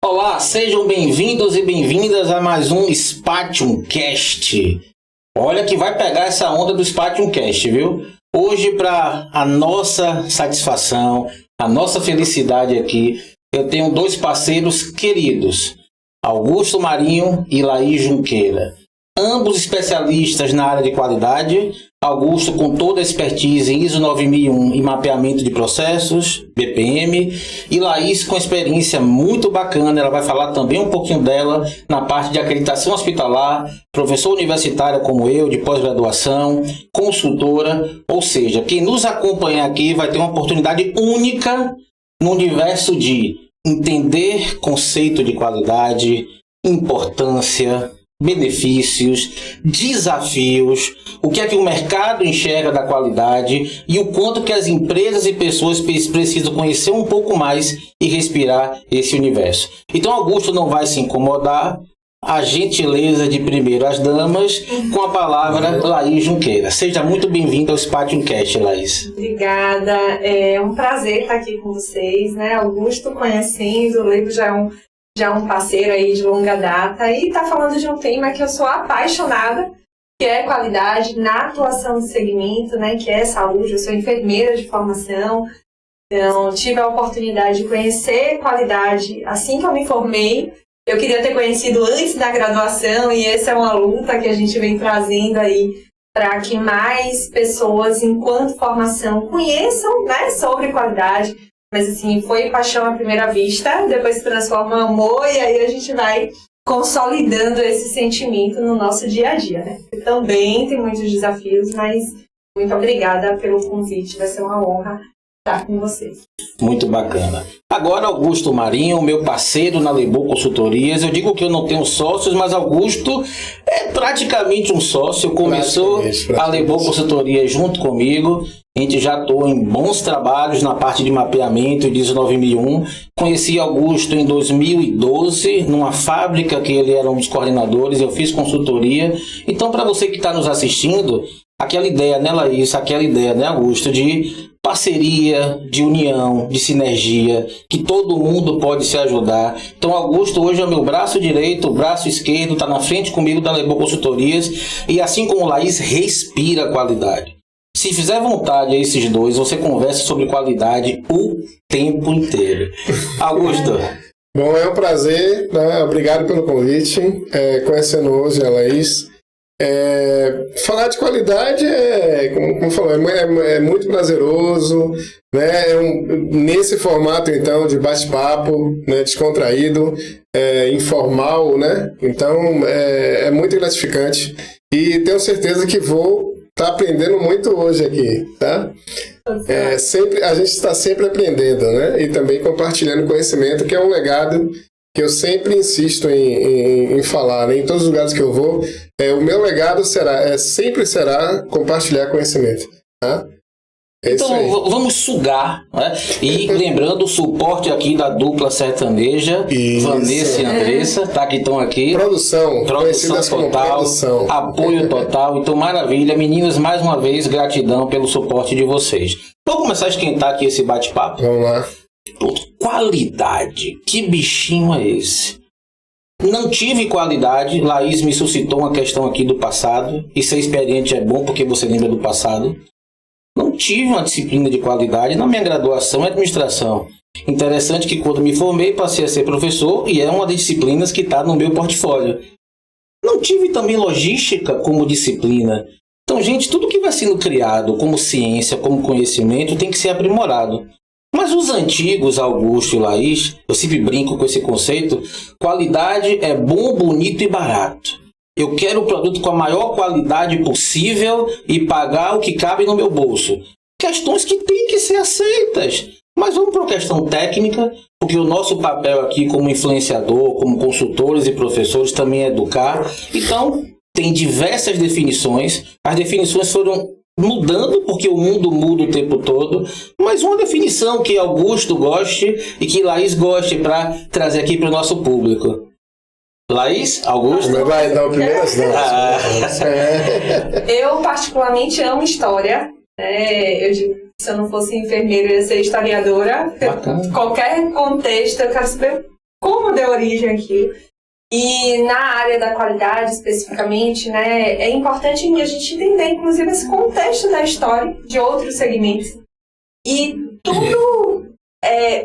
Olá, sejam bem-vindos e bem-vindas a mais um Spatium Cast. Olha que vai pegar essa onda do Spatium Cast, viu? Hoje, para a nossa satisfação, a nossa felicidade aqui, eu tenho dois parceiros queridos, Augusto Marinho e Laís Junqueira. Ambos especialistas na área de qualidade, Augusto com toda a expertise em ISO 9001 e mapeamento de processos, BPM, e Laís com experiência muito bacana, ela vai falar também um pouquinho dela na parte de acreditação hospitalar, professora universitária como eu, de pós-graduação, consultora, ou seja, quem nos acompanha aqui vai ter uma oportunidade única no universo de entender conceito de qualidade, importância, benefícios, desafios, o que é que o mercado enxerga da qualidade e o quanto que as empresas e pessoas precisam conhecer um pouco mais e respirar esse universo. Então Augusto não vai se incomodar, a gentileza de primeiro as damas, com a palavra Laís Junqueira. Seja muito bem-vinda ao Spatium Cast, Laís. Obrigada, é um prazer estar aqui com vocês, né? Augusto conhecendo, o Leigo já é um parceiro aí de longa data e está falando de um tema que eu sou apaixonada, que é qualidade na atuação do segmento, né? Que é saúde. Eu sou enfermeira de formação, então tive a oportunidade de conhecer qualidade assim que eu me formei. Eu queria ter conhecido antes da graduação e essa é uma luta que a gente vem trazendo aí para que mais pessoas, enquanto formação, conheçam, né, sobre qualidade. Mas assim, foi paixão à primeira vista, depois se transforma em amor e aí a gente vai consolidando esse sentimento no nosso dia a dia, né? E também tem muitos desafios, mas muito obrigada pelo convite, vai ser uma honra estar com vocês. Muito bacana. Agora Augusto Marinho, meu parceiro na Lebô Consultorias. Eu digo que eu não tenho sócios, mas Augusto é praticamente um sócio. Começou a Lebô Consultorias junto comigo. A gente já atuou em bons trabalhos na parte de mapeamento de ISO 9001. Conheci Augusto em 2012, numa fábrica que ele era um dos coordenadores. Eu fiz consultoria. Então, para você que está nos assistindo, aquela ideia, né, Laís? Aquela ideia, né, Augusto, de parceria, de união, de sinergia, que todo mundo pode se ajudar. Então, Augusto hoje é o meu braço direito, o braço esquerdo, está na frente comigo da Lebô Consultorias. E assim como Laís, respira qualidade. Se fizer vontade a esses dois, você conversa sobre qualidade o tempo inteiro. Augusto. Bom, é um prazer, né? Obrigado pelo convite. Conhecendo hoje a Laís. Falar de qualidade como falou, é muito prazeroso, né? Nesse formato, então, de bate-papo, né? Descontraído, informal, né? Então, é muito gratificante. E tenho certeza que vou tá aprendendo muito hoje aqui, tá? A gente está sempre aprendendo, né? E também compartilhando conhecimento, que é um legado que eu sempre insisto em falar, né? Em todos os lugares que eu vou. O meu legado sempre será compartilhar conhecimento, tá? Então vamos sugar, né? E lembrando o suporte aqui da dupla sertaneja, isso. Vanessa e Andressa, tá, que estão aqui. Produção total, produção. Apoio total, então maravilha. Meninas, mais uma vez, gratidão pelo suporte de vocês. Vamos começar a esquentar aqui esse bate-papo? Vamos lá. Qualidade, que bichinho é esse? Não tive qualidade, Laís me suscitou uma questão aqui do passado, e ser experiente é bom porque você lembra do passado. Não tive uma disciplina de qualidade na minha graduação em administração. Interessante que quando me formei passei a ser professor e é uma das disciplinas que está no meu portfólio. Não tive também logística como disciplina. Então, gente, tudo que vai sendo criado como ciência, como conhecimento, tem que ser aprimorado. Mas os antigos, Augusto e Laís, eu sempre brinco com esse conceito, qualidade é bom, bonito e barato. Eu quero o produto com a maior qualidade possível e pagar o que cabe no meu bolso. Questões que têm que ser aceitas. Mas vamos para uma questão técnica, porque o nosso papel aqui como influenciador, como consultores e professores também é educar. Então, tem diversas definições. As definições foram mudando, porque o mundo muda o tempo todo. Mas uma definição que Augusto goste e que Laís goste para trazer aqui para o nosso público. Laís, Augusto? Vai dar o primeiro Eu particularmente amo história. Eu digo, Se eu não fosse enfermeira, eu ia ser historiadora. Bacana. Qualquer contexto, eu quero saber como deu origem aquilo. E na área da qualidade, especificamente, né, é importante a gente entender, inclusive, esse contexto da história de outros segmentos. E tudo...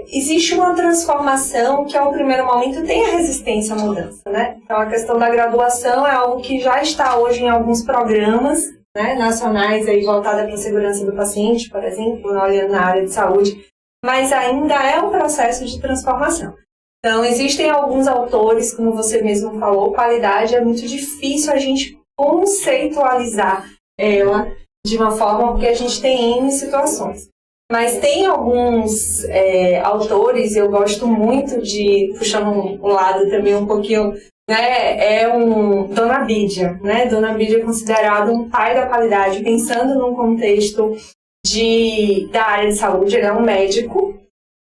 existe uma transformação que, ao primeiro momento, tem a resistência à mudança, né? Então, a questão da graduação é algo que já está hoje em alguns programas, né, nacionais, aí, voltada para a segurança do paciente, por exemplo, olhando na área de saúde, mas ainda é um processo de transformação. Então, existem alguns autores, como você mesmo falou, qualidade é muito difícil a gente conceitualizar ela de uma forma, porque a gente tem N situações. Mas tem alguns autores, eu gosto muito de, puxando um lado também um pouquinho, né, Dona Bídia, né? Dona Bídia é considerado um pai da qualidade, pensando num contexto da área de saúde. Ele é um médico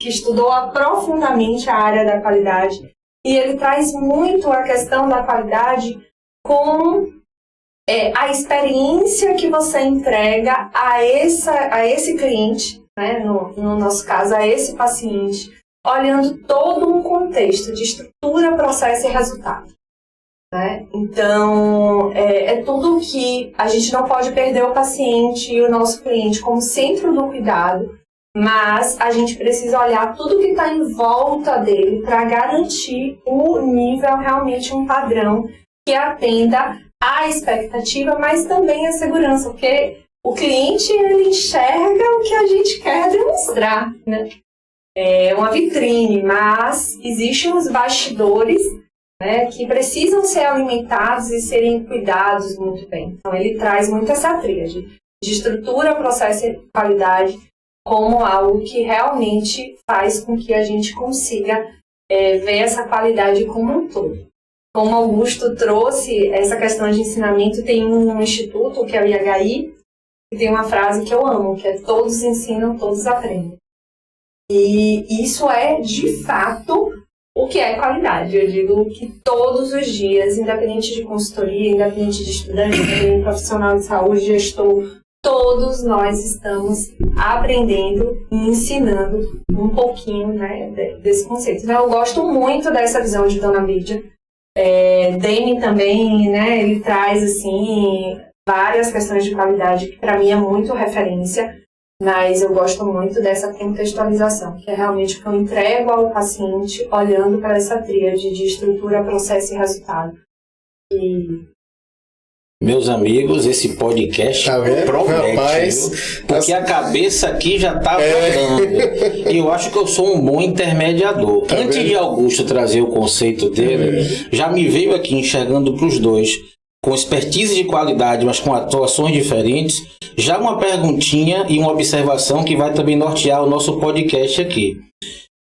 que estudou profundamente a área da qualidade e ele traz muito a questão da qualidade com a experiência que você entrega a esse cliente, né, no nosso caso, a esse paciente, olhando todo um contexto de estrutura, processo e resultado. Né? Então, é tudo que a gente não pode perder o paciente e o nosso cliente como centro do cuidado, mas a gente precisa olhar tudo que está em volta dele para garantir o nível, realmente um padrão que atenda à expectativa, mas também à segurança, porque o cliente, ele enxerga o que a gente quer demonstrar, né? É uma vitrine, mas existem os bastidores, né, que precisam ser alimentados e serem cuidados muito bem. Então, ele traz muito essa tríade de estrutura, processo e qualidade como algo que realmente faz com que a gente consiga ver essa qualidade como um todo. Como Augusto trouxe essa questão de ensinamento, tem um instituto, que é o IHI, que tem uma frase que eu amo, que é todos ensinam, todos aprendem. E isso é, de fato, o que é qualidade. Eu digo que todos os dias, independente de consultoria, independente de estudante, independente de profissional de saúde, gestor, todos nós estamos aprendendo e ensinando um pouquinho, né, desse conceito. Então, eu gosto muito dessa visão de Dona Bídia. Dani também, né, ele traz assim, várias questões de qualidade que para mim é muito referência, mas eu gosto muito dessa contextualização, que é realmente o que eu entrego ao paciente olhando para essa tríade de estrutura, processo e resultado. Meus amigos, esse podcast promete, rapaz, porque a cabeça aqui já tá rodando. E eu acho que eu sou um bom intermediador. Antes de Augusto trazer o conceito dele, já me veio aqui enxergando para os dois, com expertise de qualidade, mas com atuações diferentes, já uma perguntinha e uma observação que vai também nortear o nosso podcast aqui.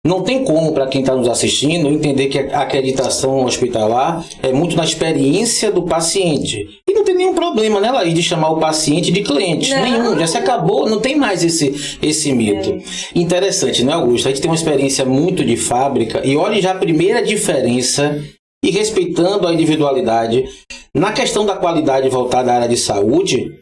Não tem como, para quem está nos assistindo, entender que a acreditação hospitalar é muito na experiência do paciente. E não tem nenhum problema, né, Laís, de chamar o paciente de cliente. Não. Nenhum, já se acabou, não tem mais esse mito. Interessante, né, Augusto? A gente tem uma experiência muito de fábrica e olha já a primeira diferença, e respeitando a individualidade, na questão da qualidade voltada à área de saúde,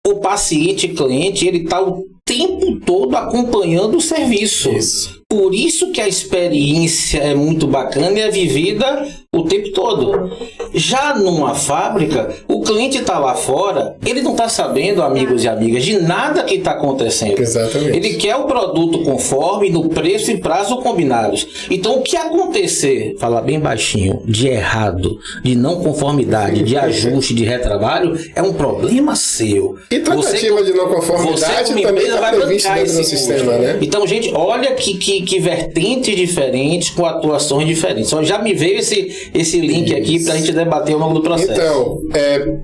o paciente cliente, ele está o tempo todo acompanhando o serviço. Isso. Por isso que a experiência é muito bacana e é vivida o tempo todo. Já numa fábrica, o cliente está lá fora, ele não está sabendo, amigos e amigas, de nada que está acontecendo. Exatamente. Ele quer o produto conforme, no preço e prazo combinados. Então, o que acontecer, falar bem baixinho, de errado, de não conformidade, de ajuste, de retrabalho, é um problema seu. E tratativa de não conformidade também está prevista dentro do sistema, né? Então, gente, olha que vertentes diferentes com atuações diferentes. Então, já me veio esse link aqui para a gente debater ao longo do processo. Então,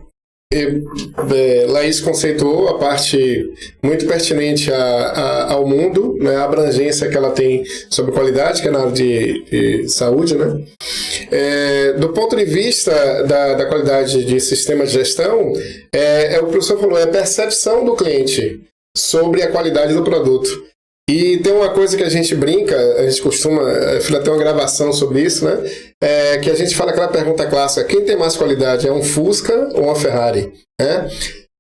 Laís conceituou a parte muito pertinente ao mundo, né, a abrangência que ela tem sobre qualidade, que é na área de saúde, né? Do ponto de vista da qualidade de sistema de gestão, é o que o professor falou, é a percepção do cliente sobre a qualidade do produto. E tem uma coisa que a gente brinca, a gente costuma, fiz até uma gravação sobre isso, né? Que a gente fala aquela pergunta clássica, quem tem mais qualidade, é um Fusca ou uma Ferrari?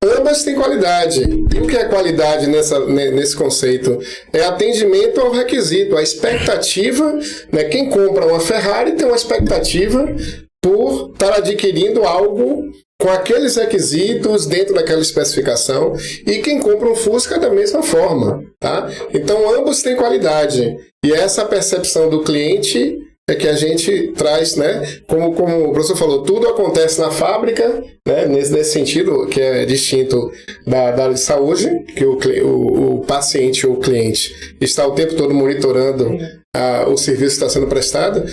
ambas têm qualidade. E o que é qualidade nesse conceito? É atendimento ao requisito, a expectativa, né? Quem compra uma Ferrari tem uma expectativa por estar adquirindo algo com aqueles requisitos dentro daquela especificação, e quem compra um Fusca da mesma forma, tá? Então ambos têm qualidade, e essa percepção do cliente é que a gente traz, né? Como o professor falou, tudo acontece na fábrica, né? Nesse sentido, que é distinto da área de saúde, que o paciente ou o cliente está o tempo todo monitorando o serviço que está sendo prestado.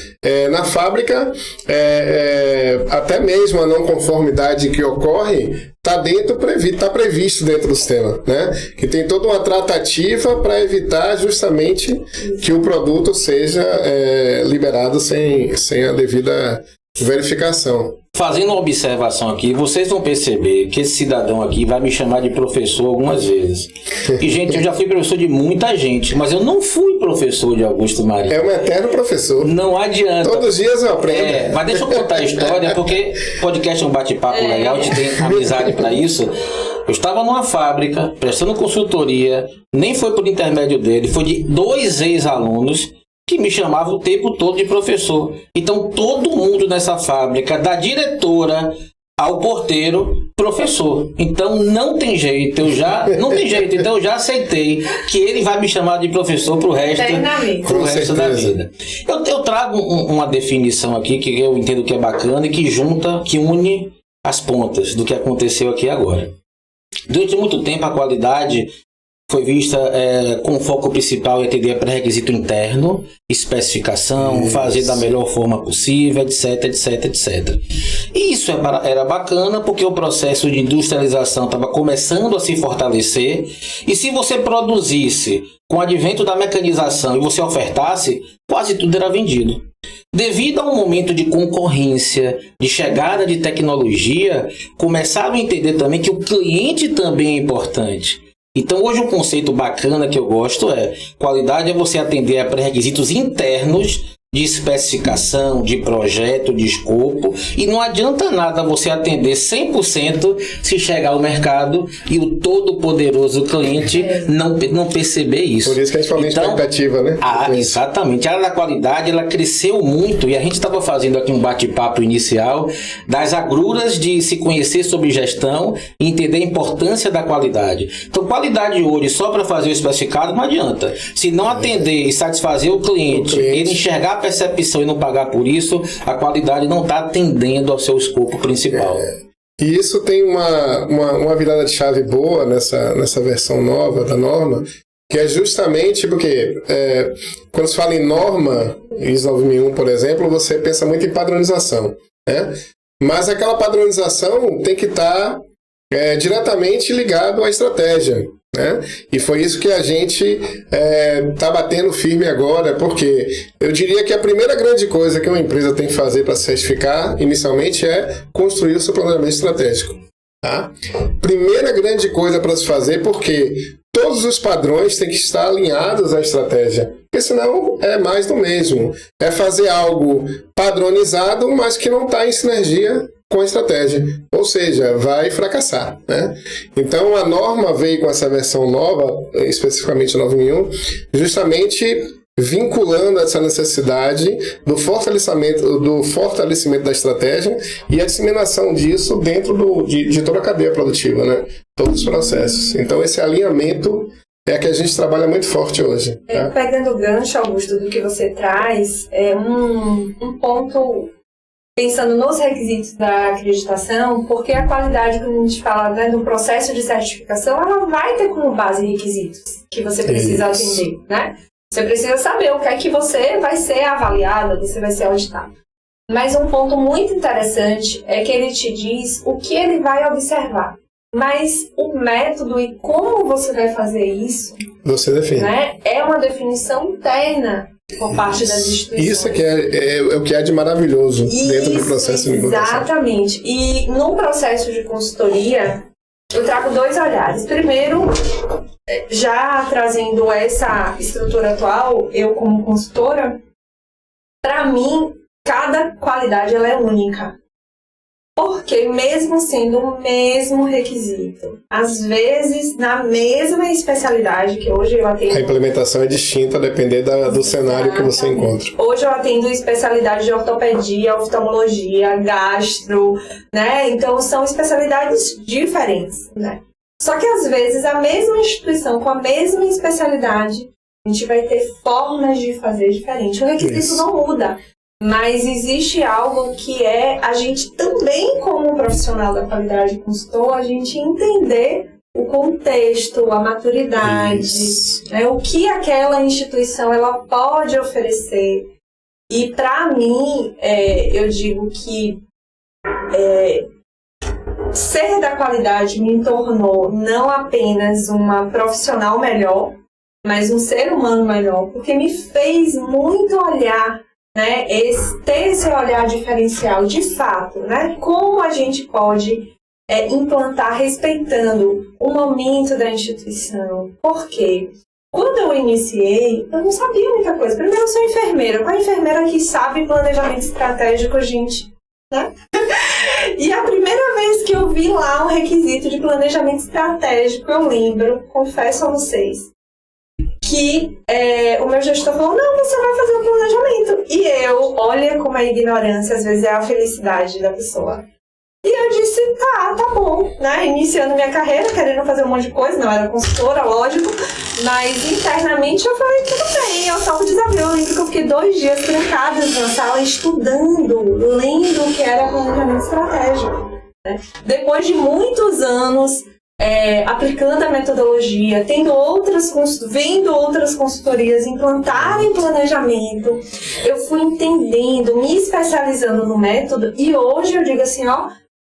Na fábrica, até mesmo a não conformidade que ocorre está previsto dentro do sistema, né? Que tem toda uma tratativa para evitar justamente que o produto seja liberado sem a devida verificação. Fazendo uma observação aqui, vocês vão perceber que esse cidadão aqui vai me chamar de professor algumas vezes. E, gente, eu já fui professor de muita gente, mas eu não fui professor de Augusto Marinho. É um eterno professor. Não adianta. Todos os dias eu aprendo. Mas deixa eu contar a história, porque podcast é um bate-papo legal, a gente tem amizade para isso. Eu estava numa fábrica, prestando consultoria, nem foi por intermédio dele, foi de 2 ex-alunos que me chamavam o tempo todo de professor. Então, todo mundo nessa fábrica, da diretora ao porteiro, professor. Então, não tem jeito, então eu já aceitei que ele vai me chamar de professor pro resto da vida. Eu trago uma definição aqui que eu entendo que é bacana e que une as pontas do que aconteceu aqui agora. Durante muito tempo, a qualidade foi vista com foco principal em atender a pré-requisito interno, especificação, fazer da melhor forma possível, etc, etc, etc. E isso era bacana porque o processo de industrialização estava começando a se fortalecer, e se você produzisse com o advento da mecanização e você ofertasse, quase tudo era vendido. Devido a um momento de concorrência, de chegada de tecnologia, começaram a entender também que o cliente também é importante. Então, hoje, o conceito bacana que eu gosto qualidade é você atender a pré-requisitos internos de especificação, de projeto, de escopo, e não adianta nada você atender 100% se chegar ao mercado e o todo-poderoso cliente não perceber isso. Por isso que a gente fala de expectativa, né? Exatamente. A área da qualidade, ela cresceu muito, e a gente estava fazendo aqui um bate-papo inicial das agruras de se conhecer sobre gestão e entender a importância da qualidade. Então, qualidade hoje, só para fazer o especificado, não adianta. Se não atender e satisfazer o cliente, ele enxergar a percepção e não pagar por isso, a qualidade não está atendendo ao seu escopo principal. E isso tem uma virada de chave boa nessa versão nova da norma, que é justamente porque quando se fala em norma, ISO 9001, por exemplo, você pensa muito em padronização, né? Mas aquela padronização tem que estar diretamente ligado à estratégia, né? E foi isso que a gente está batendo firme agora, porque eu diria que a primeira grande coisa que uma empresa tem que fazer para se certificar inicialmente é construir o seu planejamento estratégico. Tá? Primeira grande coisa para se fazer, porque todos os padrões têm que estar alinhados à estratégia, porque senão é mais do mesmo. É fazer algo padronizado, mas que não está em sinergia com a estratégia, ou seja, vai fracassar, né? Então a norma veio com essa versão nova, especificamente a 9001, justamente vinculando essa necessidade do fortalecimento da estratégia e a disseminação disso dentro de toda a cadeia produtiva, né? Todos os processos. Então esse alinhamento é que a gente trabalha muito forte hoje. Tá? Pegando o gancho, Augusto, do que você traz, um ponto, pensando nos requisitos da acreditação, porque a qualidade, quando a gente fala, né, do processo de certificação, ela vai ter como base requisitos que você precisa atender, né? Você precisa saber o que é que você vai ser avaliado, você vai ser auditado. Mas um ponto muito interessante é que ele te diz o que ele vai observar. Mas o método e como você vai fazer isso, você define, né, é uma definição interna por parte das instituições. Isso que é o que há de maravilhoso dentro do processo de negociação. Exatamente. E no processo de consultoria, eu trago 2 olhares. Primeiro, já trazendo essa estrutura atual, eu como consultora, para mim, cada qualidade ela é única. Porque mesmo sendo o mesmo requisito, às vezes na mesma especialidade que hoje eu atendo... A implementação é distinta a depender do cenário que você encontra. Hoje eu atendo especialidade de ortopedia, oftalmologia, gastro, né? Então são especialidades diferentes, né? Só que às vezes a mesma instituição com a mesma especialidade, a gente vai ter formas de fazer diferente. O requisito não muda. Mas existe algo que é a gente também, como profissional da qualidade consultor, a gente entender o contexto, a maturidade, né, o que aquela instituição ela pode oferecer. E para mim, eu digo que ser da qualidade me tornou não apenas uma profissional melhor, mas um ser humano melhor, porque me fez muito olhar, né, ter esse olhar diferencial de fato, né, como a gente pode implantar respeitando o momento da instituição. Por quê? Quando eu iniciei, eu não sabia muita coisa. Primeiro, eu sou enfermeira. Qual enfermeira que sabe planejamento estratégico, gente? Né? E a primeira vez que eu vi lá um requisito de planejamento estratégico, eu lembro, confesso a vocês, que o meu gestor falou, não, você vai fazer o planejamento. E eu, olha como a ignorância às vezes é a felicidade da pessoa. E eu disse, tá bom, né? Iniciando minha carreira, querendo fazer um monte de coisa, não era consultora, lógico, mas internamente eu falei, tudo bem, eu topo o desafio. Eu lembro que eu fiquei 2 dias trancada na sala, estudando, lendo o que era planejamento estratégico, né? Depois de muitos anos aplicando a metodologia, vendo outras consultorias implantarem planejamento, eu fui entendendo, me especializando no método, e hoje eu digo assim,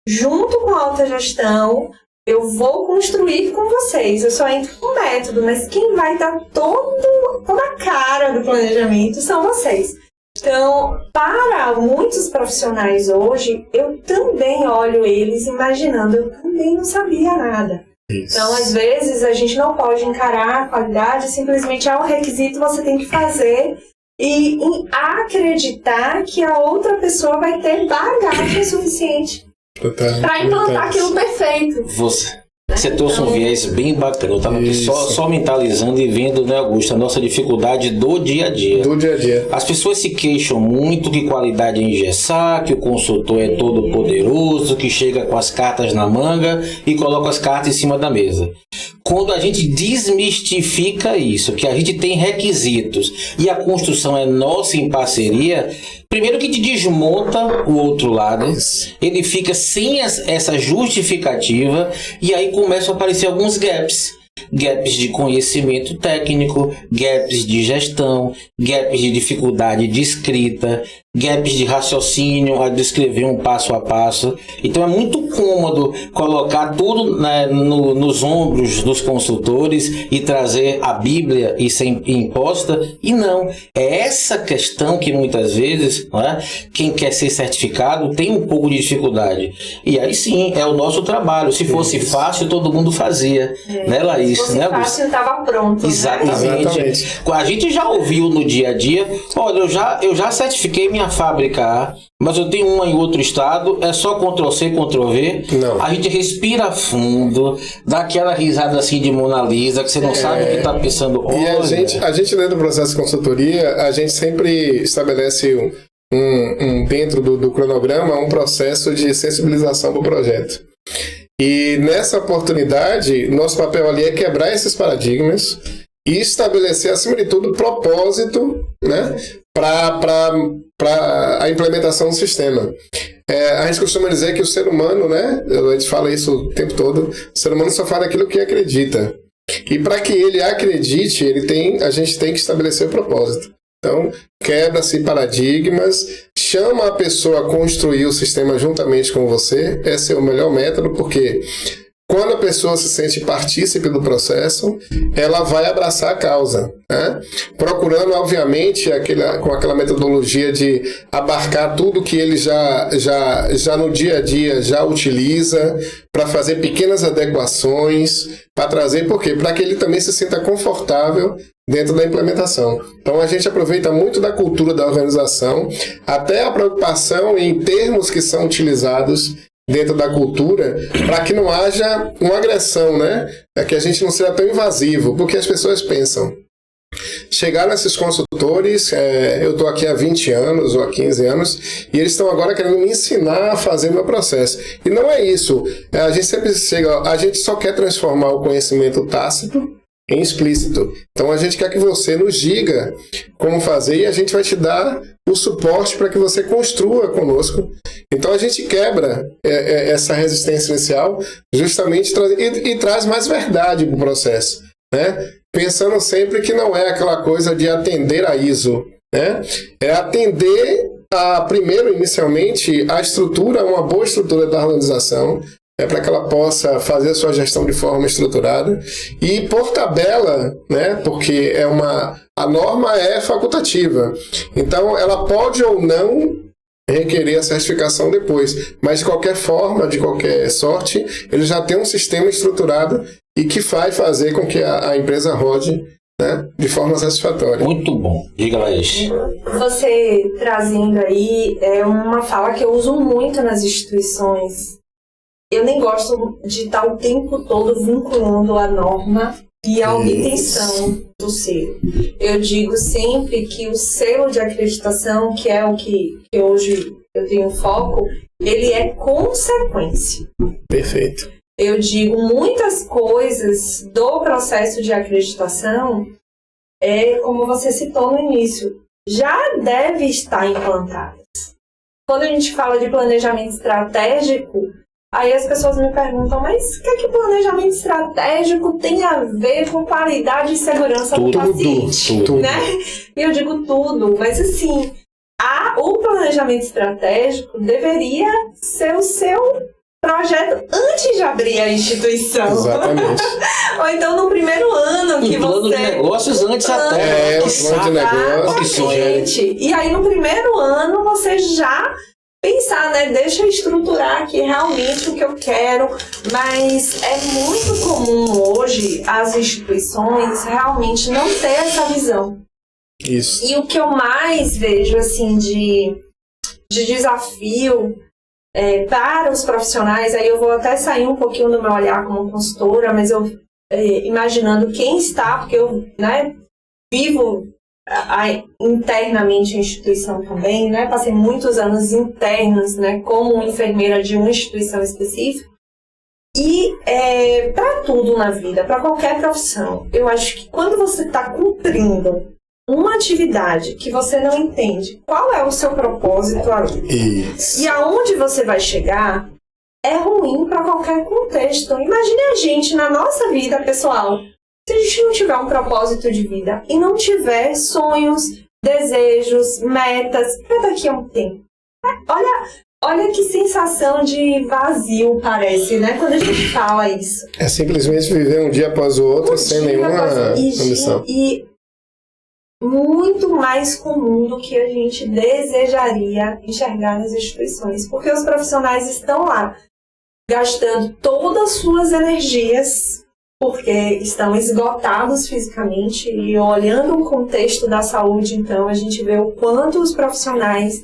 junto com a alta gestão, eu vou construir com vocês. Eu só entro com o método, mas quem vai dar toda a cara do planejamento são vocês. Então, para muitos profissionais hoje, eu também olho eles imaginando, eu também não sabia nada. Isso. Então, às vezes, a gente não pode encarar a qualidade, simplesmente um requisito você tem que fazer e acreditar que a outra pessoa vai ter bagagem suficiente para implantar aquilo perfeito. Você trouxe um viés bem bacana. Eu estava aqui só mentalizando e vendo, né, Augusto, a nossa dificuldade do dia a dia. Do dia a dia. As pessoas se queixam muito que qualidade é engessar, que o consultor é todo poderoso, que chega com as cartas na manga e coloca as cartas em cima da mesa. Quando a gente desmistifica isso, que a gente tem requisitos e a construção é nossa em parceria, primeiro que te desmonta o outro lado, ele fica sem essa justificativa e aí começam a aparecer alguns gaps. Gaps de conhecimento técnico, gaps de gestão, gaps de dificuldade de escrita, gaps de raciocínio, a descrever um passo a passo. Então é muito cômodo colocar tudo, né, nos ombros dos consultores e trazer a Bíblia e ser imposta. E não, é essa questão que muitas vezes, né, quem quer ser certificado tem um pouco de dificuldade. E aí sim, é o nosso trabalho. Se fosse fácil, todo mundo fazia. Né, Laís? Se fosse fácil, estava pronto. Exatamente. Né? A gente já ouviu no dia a dia, olha, eu já certifiquei minha fábrica A, mas eu tenho uma em outro estado, é só Ctrl+C, Ctrl+V. Não. A gente respira fundo, dá aquela risada assim de Mona Lisa, que você não sabe o que está pensando. E a gente dentro do processo de consultoria, a gente sempre estabelece dentro do cronograma um processo de sensibilização do projeto. E nessa oportunidade, nosso papel ali é quebrar esses paradigmas e estabelecer, acima de tudo, propósito, né, para a implementação do sistema. A gente costuma dizer que o ser humano, né, a gente fala isso o tempo todo, o ser humano só fala aquilo que acredita. E para que ele acredite, a gente tem que estabelecer o propósito. Então, quebra-se paradigmas, chama a pessoa a construir o sistema juntamente com você. Esse é o melhor método, porque quando a pessoa se sente partícipe do processo, ela vai abraçar a causa, né? Procurando, obviamente, com aquela metodologia de abarcar tudo que ele já no dia a dia já utiliza, para fazer pequenas adequações, para trazer, por quê? Para que ele também se sinta confortável dentro da implementação. Então a gente aproveita muito da cultura da organização, até a preocupação em termos que são utilizados dentro da cultura, para que não haja uma agressão, né? Para que a gente não seja tão invasivo, porque as pessoas pensam. Chegaram esses consultores, eu estou aqui há 20 anos ou há 15 anos, e eles estão agora querendo me ensinar a fazer meu processo. E não é isso. A gente sempre chega, a gente só quer transformar o conhecimento tácito em explícito. Então a gente quer que você nos diga como fazer e a gente vai te dar o suporte para que você construa conosco. Então a gente quebra essa resistência inicial justamente e traz mais verdade para o processo, né? Pensando sempre que não é aquela coisa de atender a ISO, né? É atender primeiro, inicialmente, a estrutura, uma boa estrutura da organização, para que ela possa fazer a sua gestão de forma estruturada e por tabela, né? Porque a norma é facultativa, então ela pode ou não requerer a certificação depois, mas de qualquer forma, de qualquer sorte, ele já tem um sistema estruturado e que vai fazer com que a empresa rode, né, de forma satisfatória. Muito bom. Diga, Laís. Você trazendo aí uma fala que eu uso muito nas instituições. Eu nem gosto de estar o tempo todo vinculando a norma e a obtenção do selo. Eu digo sempre que o selo de acreditação, que é o que hoje eu tenho foco, ele é consequência. Perfeito. Eu digo, muitas coisas do processo de acreditação, como você citou no início, já deve estar implantadas. Quando a gente fala de planejamento estratégico, aí as pessoas me perguntam, mas o que planejamento estratégico tem a ver com qualidade e segurança do paciente? Tudo. Né? E eu digo tudo, mas assim, o planejamento estratégico deveria ser o seu projeto antes de abrir a instituição. Exatamente. Ou então no primeiro ano que plano você... de negócios antes até. O plano de negócios. E aí no primeiro ano você já pensar, né? Deixa eu estruturar aqui realmente o que eu quero. Mas é muito comum hoje as instituições realmente não ter essa visão. Isso. E o que eu mais vejo assim de desafio para os profissionais, aí eu vou até sair um pouquinho do meu olhar como consultora, mas eu imaginando quem está, porque eu, né, vivo internamente a instituição também, né, passei muitos anos internos, né, como enfermeira de uma instituição específica, e para tudo na vida, para qualquer profissão, eu acho que quando você está cumprindo uma atividade que você não entende qual é o seu propósito ali e aonde você vai chegar, é ruim para qualquer contexto. Imagine a gente na nossa vida pessoal, se a gente não tiver um propósito de vida e não tiver sonhos, desejos, metas para daqui a um tempo. Olha que sensação de vazio parece, né, quando a gente fala isso. É simplesmente viver um dia após o outro sem nenhuma ambição. E muito mais comum do que a gente desejaria enxergar nas instituições. Porque os profissionais estão lá, gastando todas as suas energias, porque estão esgotados fisicamente, e olhando o contexto da saúde, então, a gente vê o quanto os profissionais,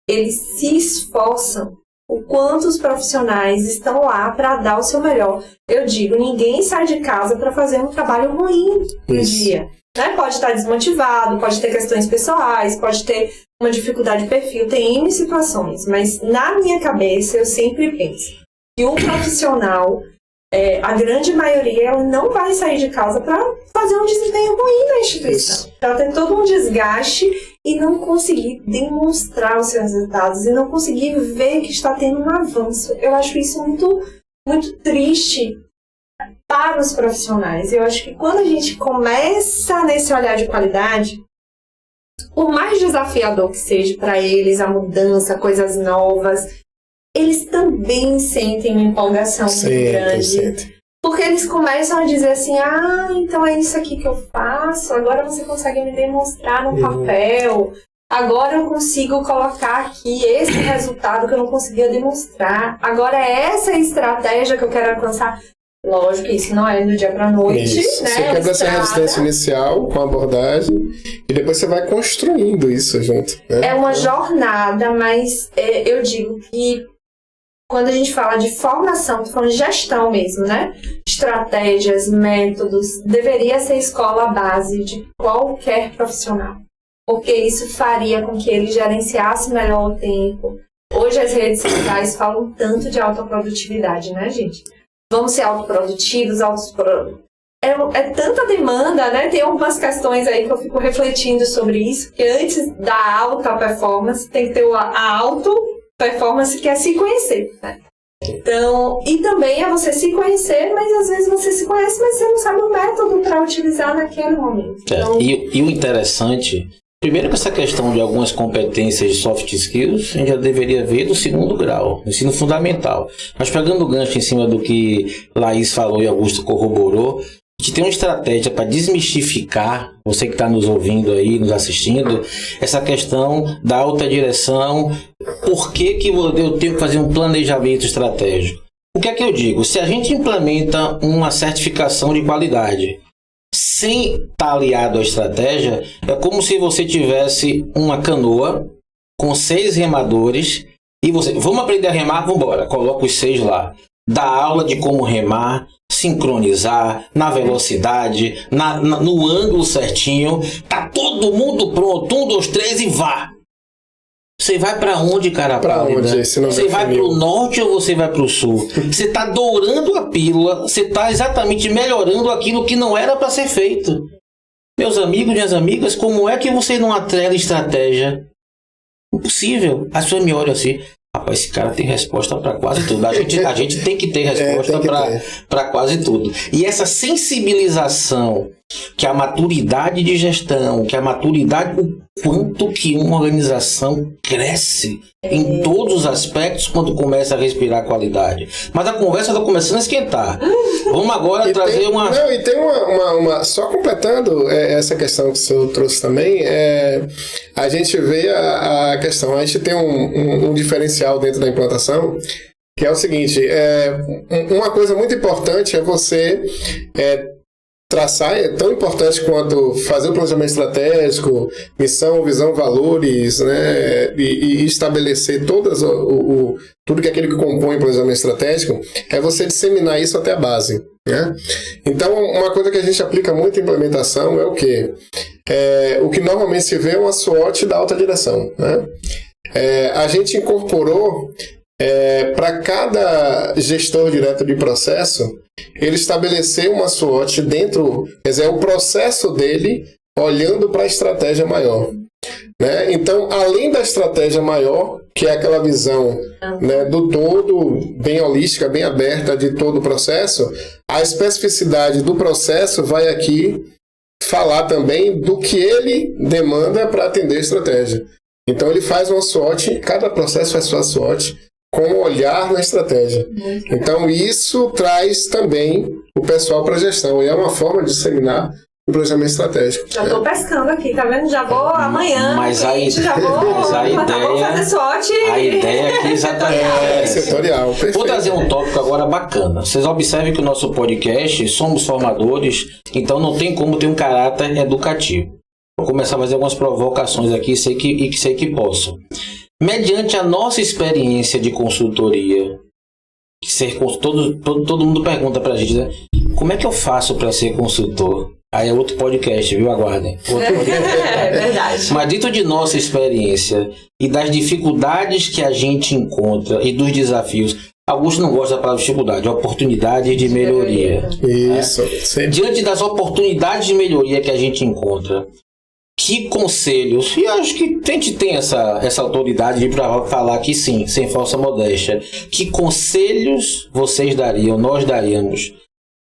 eles se esforçam, o quanto os profissionais estão lá para dar o seu melhor. Eu digo, ninguém sai de casa para fazer um trabalho ruim no dia. Né? Pode estar desmotivado, pode ter questões pessoais, pode ter uma dificuldade de perfil, tem N situações, mas na minha cabeça eu sempre penso que o profissional, a grande maioria, ela não vai sair de casa para fazer um desempenho ruim na instituição. Ela tem todo um desgaste e não conseguir demonstrar os seus resultados e não conseguir ver que está tendo um avanço. Eu acho isso muito, muito triste para os profissionais. Eu acho que quando a gente começa nesse olhar de qualidade, por mais desafiador que seja para eles a mudança, coisas novas, eles também sentem uma empolgação muito grande. Porque eles começam a dizer assim, então é isso aqui que eu faço, agora você consegue me demonstrar no papel, agora eu consigo colocar aqui esse resultado que eu não conseguia demonstrar, agora é essa estratégia que eu quero alcançar. Lógico que isso não é do dia para noite, né? Você quebra essa resistência inicial com a abordagem e depois você vai construindo isso junto. Né? É uma jornada, mas eu digo que quando a gente fala de formação, tô falando de gestão mesmo, né? Estratégias, métodos, deveria ser escola base de qualquer profissional. Porque isso faria com que ele gerenciasse melhor o tempo. Hoje as redes sociais falam tanto de autoprodutividade, né, gente? Vamos ser autoprodutivos, é tanta demanda, né? Tem algumas questões aí que eu fico refletindo sobre isso, que antes da alta performance tem que ter a auto-performance, que é se conhecer, né? Então, e também é você se conhecer, mas às vezes você se conhece, mas você não sabe o método para utilizar naquele momento. Então, e o interessante, primeiro que essa questão de algumas competências de soft skills, a gente já deveria ver do segundo grau, ensino fundamental. Mas pegando o gancho em cima do que Laís falou e Augusto corroborou, a gente tem uma estratégia para desmistificar, você que está nos ouvindo aí, nos assistindo, essa questão da alta direção. Por que eu tenho que fazer um planejamento estratégico? O que é que eu digo? Se a gente implementa uma certificação de qualidade sem estar aliado à estratégia, é como se você tivesse uma canoa com 6 remadores e você, vamos aprender a remar? Vamos embora, coloca os 6 lá. Dá aula de como remar, sincronizar, na velocidade, no ângulo certinho. Tá todo mundo pronto, 1, 2, 3 e vá. Você vai pra onde, cara? Pra onde? Você vai pro norte ou você vai pro sul? Você tá dourando a pílula, você tá exatamente melhorando aquilo que não era para ser feito. Meus amigos, minhas amigas, como é que você não atrela estratégia? Impossível. As pessoas me olham assim, rapaz, esse cara tem resposta para quase tudo. A gente tem que ter resposta para quase tudo. E essa sensibilização, que a maturidade de gestão, que a maturidade, o quanto que uma organização cresce em todos os aspectos quando começa a respirar qualidade. Mas a conversa está começando a esquentar. Vamos agora trazer uma... Não, e tem uma... Só completando essa questão que o senhor trouxe também, a gente vê a questão, a gente tem um diferencial dentro da implantação, que é o seguinte, uma coisa muito importante é você... traçar é tão importante quanto fazer o planejamento estratégico, missão, visão, valores, né, e estabelecer tudo que é aquilo que compõe o planejamento estratégico, é você disseminar isso até a base, né? Então, uma coisa que a gente aplica muito em implementação é o quê? O que normalmente se vê é uma SWOT da alta direção, né? A gente incorporou para cada gestor direto de processo, ele estabeleceu uma SWOT dentro, quer dizer, o processo dele olhando para a estratégia maior. Né? Então, além da estratégia maior, que é aquela visão, né, do todo, bem holística, bem aberta de todo o processo, a especificidade do processo vai aqui falar também do que ele demanda para atender a estratégia. Então, ele faz uma SWOT, cada processo faz sua SWOT, com um olhar na estratégia. Então, isso traz também o pessoal para a gestão. E é uma forma de disseminar o planejamento estratégico. Já estou pescando aqui, tá vendo? Já vou amanhã. Mas a ideia, vou fazer SWOT. A ideia aqui exatamente setorial. Perfeito. Vou trazer um tópico agora bacana. Vocês observem que o nosso podcast, somos formadores, então não tem como ter um caráter educativo. Vou começar a fazer algumas provocações aqui, sei que posso. Mediante a nossa experiência de consultoria, todo mundo pergunta pra gente, né? Como é que eu faço para ser consultor? Aí é outro podcast, viu? Aguardem. É verdade. Mas dentro de nossa experiência e das dificuldades que a gente encontra e dos desafios, Augusto não gosta da palavra dificuldade, oportunidade de melhoria. Isso. Né? Diante das oportunidades de melhoria que a gente encontra, que conselhos, e acho que a gente tem essa autoridade para falar que sim, sem falsa modéstia, que conselhos vocês dariam, nós daríamos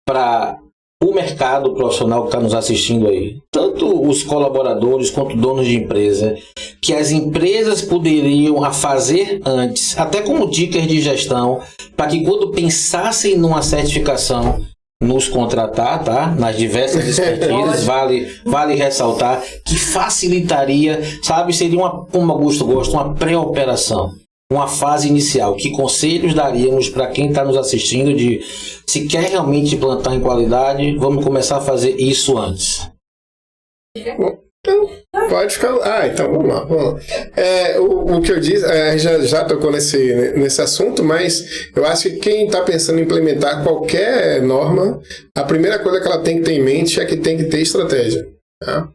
para o mercado profissional que está nos assistindo aí, tanto os colaboradores quanto donos de empresa, que as empresas poderiam fazer antes, até como dicas de gestão, para que quando pensassem numa certificação, nos contratar, tá? Nas diversas expertises, vale ressaltar que facilitaria, sabe, seria como Augusto gosta, uma pré-operação, uma fase inicial. Que conselhos daríamos para quem está nos assistindo de se quer realmente implantar em qualidade, vamos começar a fazer isso antes? Pode ficar. Então vamos lá. O que eu disse, já tocou nesse assunto, mas eu acho que quem está pensando em implementar qualquer norma, a primeira coisa que ela tem que ter em mente é que tem que ter estratégia. Tá?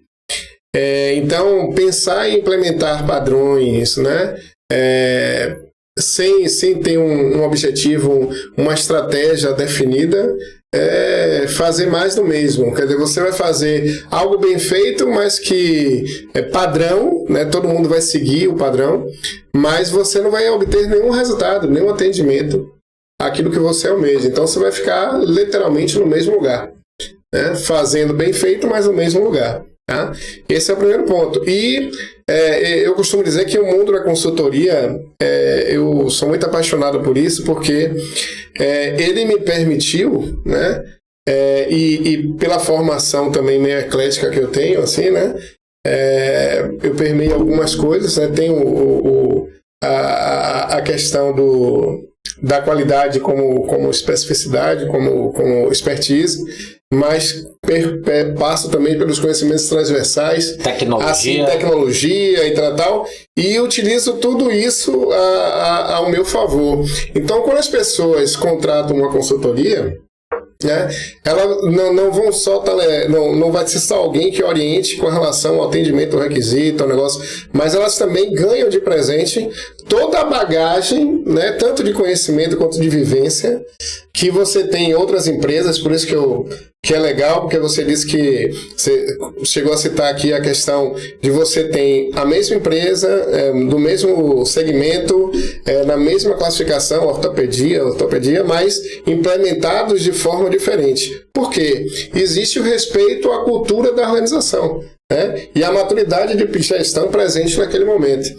Então, pensar em implementar padrões, né? Sem ter um objetivo, uma estratégia definida, fazer mais do mesmo. Quer dizer, você vai fazer algo bem feito, mas que é padrão, né? Todo mundo vai seguir o padrão, mas você não vai obter nenhum resultado, nenhum atendimento àquilo que você almeja. Então você vai ficar literalmente no mesmo lugar, né? Fazendo bem feito, mas no mesmo lugar. Tá? Esse é o primeiro ponto. E eu costumo dizer que o mundo da consultoria, eu sou muito apaixonado por isso, porque ele me permitiu, né? E pela formação também meio eclética que eu tenho, assim, né? Eu permeio algumas coisas, né? Tem a questão da qualidade como especificidade, como expertise, mas passo também pelos conhecimentos transversais, tecnologia e tal, e utilizo tudo isso ao meu favor. Então, quando as pessoas contratam uma consultoria, né, elas não vão só não vai ser só alguém que oriente com relação ao atendimento, ao requisito, ao negócio, mas elas também ganham de presente toda a bagagem, né, tanto de conhecimento quanto de vivência, que você tem em outras empresas. Por isso que é legal, porque você disse que você chegou a citar aqui a questão de você ter a mesma empresa, do mesmo segmento, na mesma classificação, ortopedia, mas implementados de forma diferente. Por quê? Existe o respeito à cultura da organização, né? E a maturidade de já estão presentes naquele momento.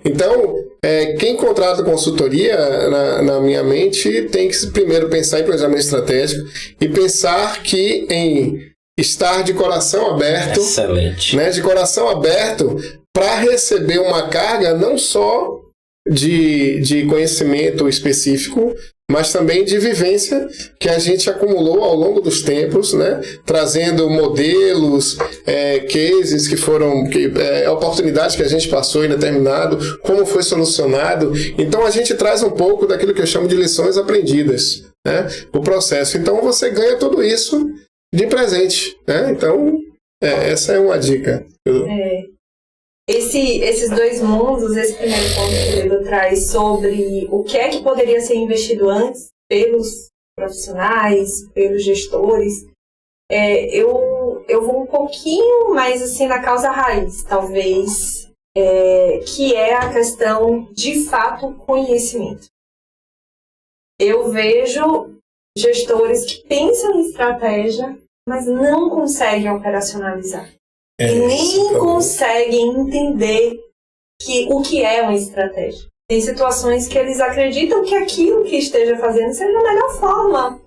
Então, quem contrata consultoria, na minha mente, tem que primeiro pensar em planejamento estratégico e pensar que em estar de coração aberto, excelente, né, de coração aberto para receber uma carga não só de conhecimento específico, mas também de vivência que a gente acumulou ao longo dos tempos, né? Trazendo modelos, cases que foram, oportunidades que a gente passou em determinado, como foi solucionado. Então a gente traz um pouco daquilo que eu chamo de lições aprendidas, né? O processo. Então você ganha tudo isso de presente, né? Então essa é uma dica. Esses dois mundos, esse primeiro ponto que o Pedro traz sobre o que é que poderia ser investido antes pelos profissionais, pelos gestores, eu vou um pouquinho mais assim na causa raiz, talvez, que é a questão de fato conhecimento. Eu vejo gestores que pensam em estratégia, mas não conseguem operacionalizar. E nem conseguem entender o que é uma estratégia. Tem situações que eles acreditam que aquilo que esteja fazendo seja a melhor forma,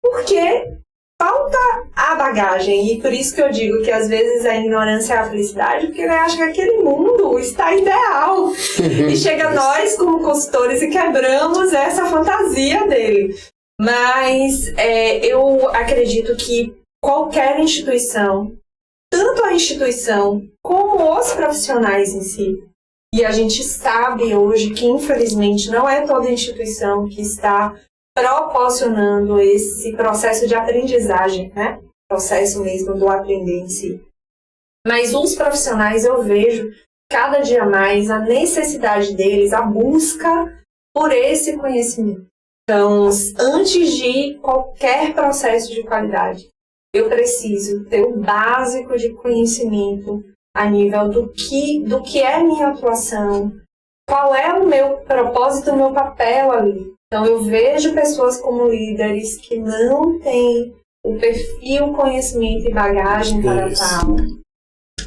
porque falta a bagagem. E por isso que eu digo que às vezes a ignorância é a felicidade, porque ele acha que aquele mundo está ideal. E chega nós como consultores e quebramos essa fantasia dele. Mas eu acredito que qualquer instituição, tanto a instituição como os profissionais em si. E a gente sabe hoje que, infelizmente, não é toda instituição que está proporcionando esse processo de aprendizagem, né? Processo mesmo do aprender em si. Mas os profissionais, eu vejo cada dia mais a necessidade deles, a busca por esse conhecimento. Então, antes de qualquer processo de qualidade, eu preciso ter o básico de conhecimento a nível do que é minha atuação, qual é o meu propósito, o meu papel ali. Então, eu vejo pessoas como líderes que não têm o perfil, conhecimento e bagagem para tal.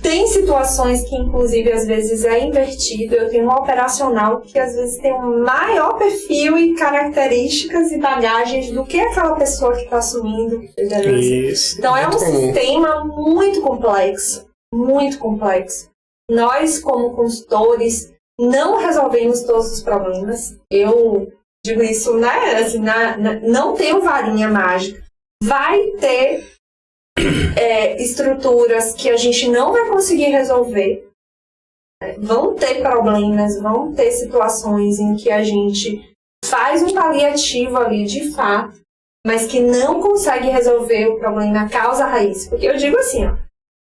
Tem situações que, inclusive, às vezes é invertido. Eu tenho um operacional que, às vezes, tem um maior perfil e características e bagagens do que aquela pessoa que está assumindo liderança. Então, é um sistema muito complexo, muito complexo. Nós, como consultores, não resolvemos todos os problemas. Eu digo isso, né? Assim, não tenho varinha mágica. Vai ter estruturas que a gente não vai conseguir resolver, Vão ter problemas, vão ter situações em que a gente faz um paliativo ali de fato, mas que não consegue resolver o problema, a causa raiz. Porque eu digo assim, ó,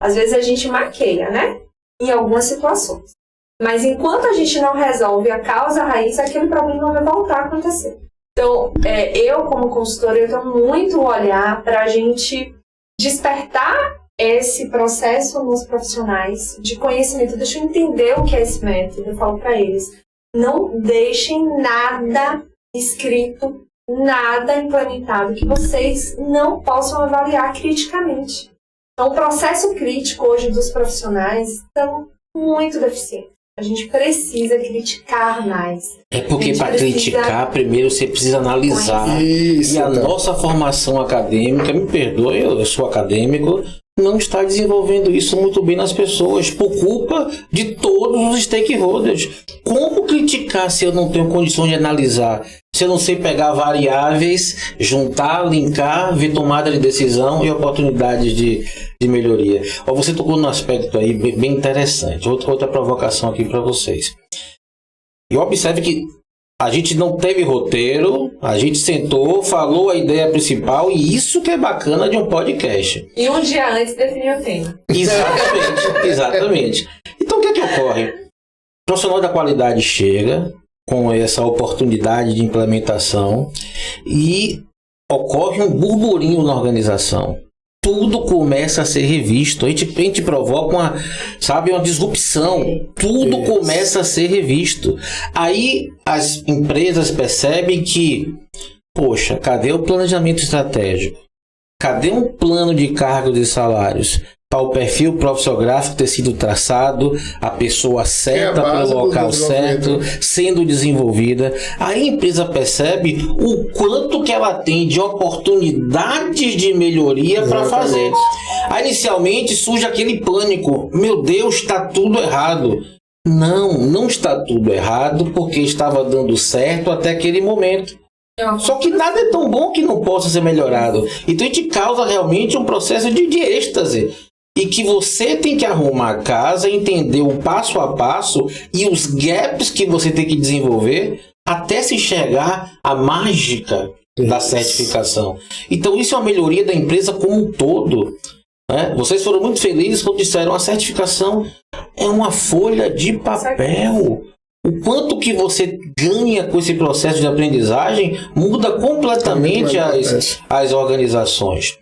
às vezes a gente maqueia, né? Em algumas situações. Mas enquanto a gente não resolve a causa raiz, aquele problema vai voltar a acontecer. Então, eu como consultora, eu tenho muito olhar para a gente despertar esse processo nos profissionais de conhecimento. Deixa eu entender o que é esse método. Eu falo para eles, não deixem nada escrito, nada implementado que vocês não possam avaliar criticamente. Então, o processo crítico hoje dos profissionais está muito deficiente. A gente precisa criticar mais. É porque para criticar, primeiro você precisa analisar. Isso, e a nossa formação acadêmica, me perdoe, eu sou acadêmico, não está desenvolvendo isso muito bem nas pessoas, por culpa de todos os stakeholders. Como criticar se eu não tenho condições de analisar? Se eu não sei pegar variáveis, juntar, linkar, ver tomada de decisão e oportunidades de melhoria. Você tocou num aspecto aí bem interessante. Outra provocação aqui para vocês. E observe que a gente não teve roteiro, a gente sentou, falou a ideia principal, e isso que é bacana de um podcast. E um dia antes definiu o tema. Exatamente. Então o que ocorre? O profissional da qualidade chega com essa oportunidade de implementação e ocorre um burburinho na organização. Tudo começa a ser revisto. A gente provoca uma disrupção. Tudo começa a ser revisto. Aí as empresas percebem que, poxa, cadê o planejamento estratégico? Cadê um plano de cargos e salários? Para o perfil profissiográfico ter sido traçado, a pessoa certa para o local certo, sendo desenvolvida. Aí a empresa percebe o quanto que ela tem de oportunidades de melhoria para fazer. Aí inicialmente surge aquele pânico, meu Deus, está tudo errado. Não está tudo errado, porque estava dando certo até aquele momento. Só que nada é tão bom que não possa ser melhorado. Então a gente causa realmente um processo de êxtase. E que você tem que arrumar a casa, entender o passo a passo e os gaps que você tem que desenvolver até se chegar à mágica da certificação. Então isso é uma melhoria da empresa como um todo. Né? Vocês foram muito felizes quando disseram a certificação é uma folha de papel. O quanto que você ganha com esse processo de aprendizagem muda completamente as organizações.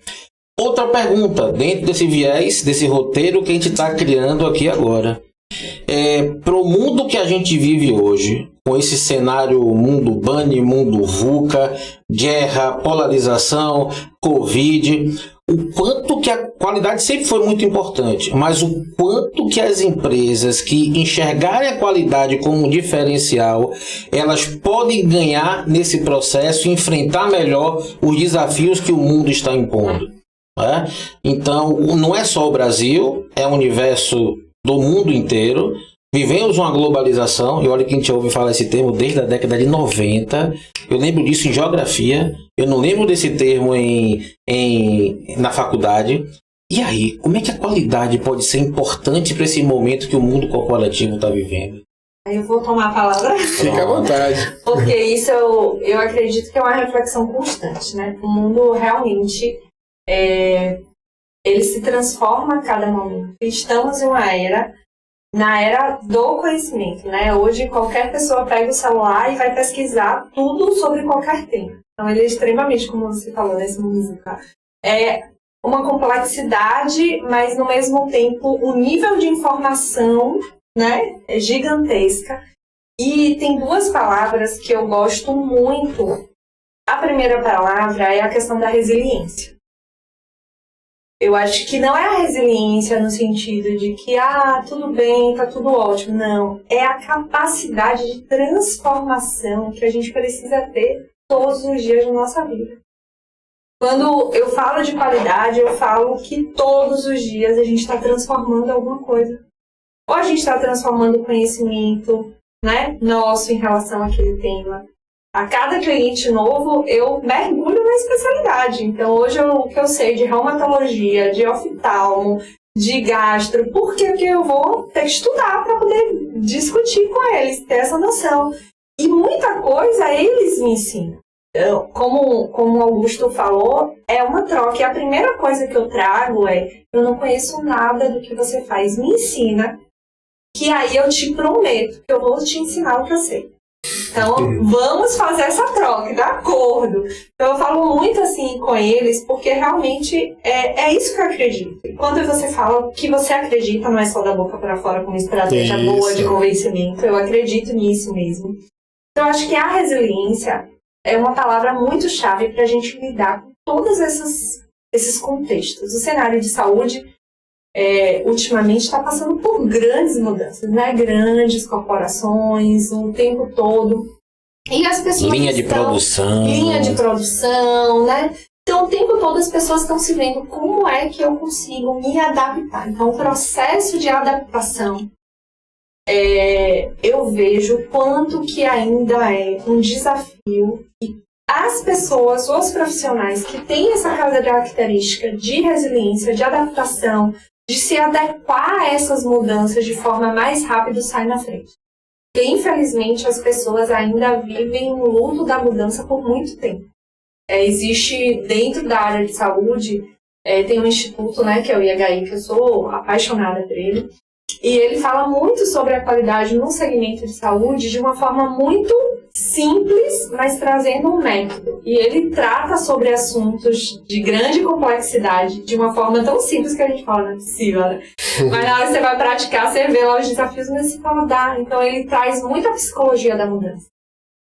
Outra pergunta, dentro desse viés, desse roteiro que a gente está criando aqui agora. Para o mundo que a gente vive hoje, com esse cenário mundo bunny, mundo VUCA, guerra, polarização, Covid, o quanto que a qualidade sempre foi muito importante, mas o quanto que as empresas que enxergarem a qualidade como um diferencial, elas podem ganhar nesse processo e enfrentar melhor os desafios que o mundo está impondo. Então, não é só o Brasil, é o universo do mundo inteiro. Vivemos uma globalização, e olha que a gente ouve falar esse termo desde a década de 90. Eu lembro disso em geografia, eu não lembro desse termo na faculdade. E aí, como é que a qualidade pode ser importante para esse momento que o mundo corporativo está vivendo? Aí eu vou tomar a palavra. Fica à vontade. Porque isso eu acredito que é uma reflexão constante, né? O mundo realmente ele se transforma a cada momento. Estamos em na era do conhecimento, né? Hoje qualquer pessoa pega o celular e vai pesquisar tudo sobre qualquer tema. Então ele é extremamente, como você falou nesse música, é uma complexidade, mas no mesmo tempo o nível de informação, né, é gigantesca. E tem duas palavras que eu gosto muito. A primeira palavra é a questão da resiliência. Eu acho que não é a resiliência no sentido de que, tudo bem, tá tudo ótimo. Não. É a capacidade de transformação que a gente precisa ter todos os dias da nossa vida. Quando eu falo de qualidade, eu falo que todos os dias a gente está transformando alguma coisa. Ou a gente está transformando o conhecimento, né, nosso em relação àquele tema. A cada cliente novo, eu mergulho na especialidade. Então, hoje, o que eu sei de reumatologia, de oftalmo, de gastro, porque eu vou ter que estudar para poder discutir com eles, ter essa noção. E muita coisa eles me ensinam. Como o Augusto falou, é uma troca. E a primeira coisa que eu trago é: eu não conheço nada do que você faz, me ensina, que aí eu te prometo que eu vou te ensinar o que eu sei. Então, vamos fazer essa troca, de acordo. Então, eu falo muito assim com eles, porque realmente é isso que eu acredito. E quando você fala que você acredita, não é só da boca para fora com uma estratégia boa de convencimento, eu acredito nisso mesmo. Então, acho que a resiliência é uma palavra muito chave para a gente lidar com todos esses contextos. O cenário de saúde, ultimamente, está passando por grandes mudanças, né? Grandes corporações, o tempo todo. E as pessoas Linha de produção, né? Então, o tempo todo as pessoas estão se vendo como é que eu consigo me adaptar. Então, o processo de adaptação, eu vejo quanto que ainda é um desafio. E as pessoas, os profissionais que têm essa característica de resiliência, de adaptação, de se adequar a essas mudanças de forma mais rápida, saem na frente. Porque, infelizmente, as pessoas ainda vivem o luto da mudança por muito tempo. Existe, dentro da área de saúde, tem um instituto, né, que é o IHI, que eu sou apaixonada por ele, e ele fala muito sobre a qualidade no segmento de saúde de uma forma muito simples, mas trazendo um método. E ele trata sobre assuntos de grande complexidade de uma forma tão simples que a gente fala, não é possível, né? Mas na hora que você vai praticar, você vê lá os desafios, mas você fala, dá. Então ele traz muita psicologia da mudança.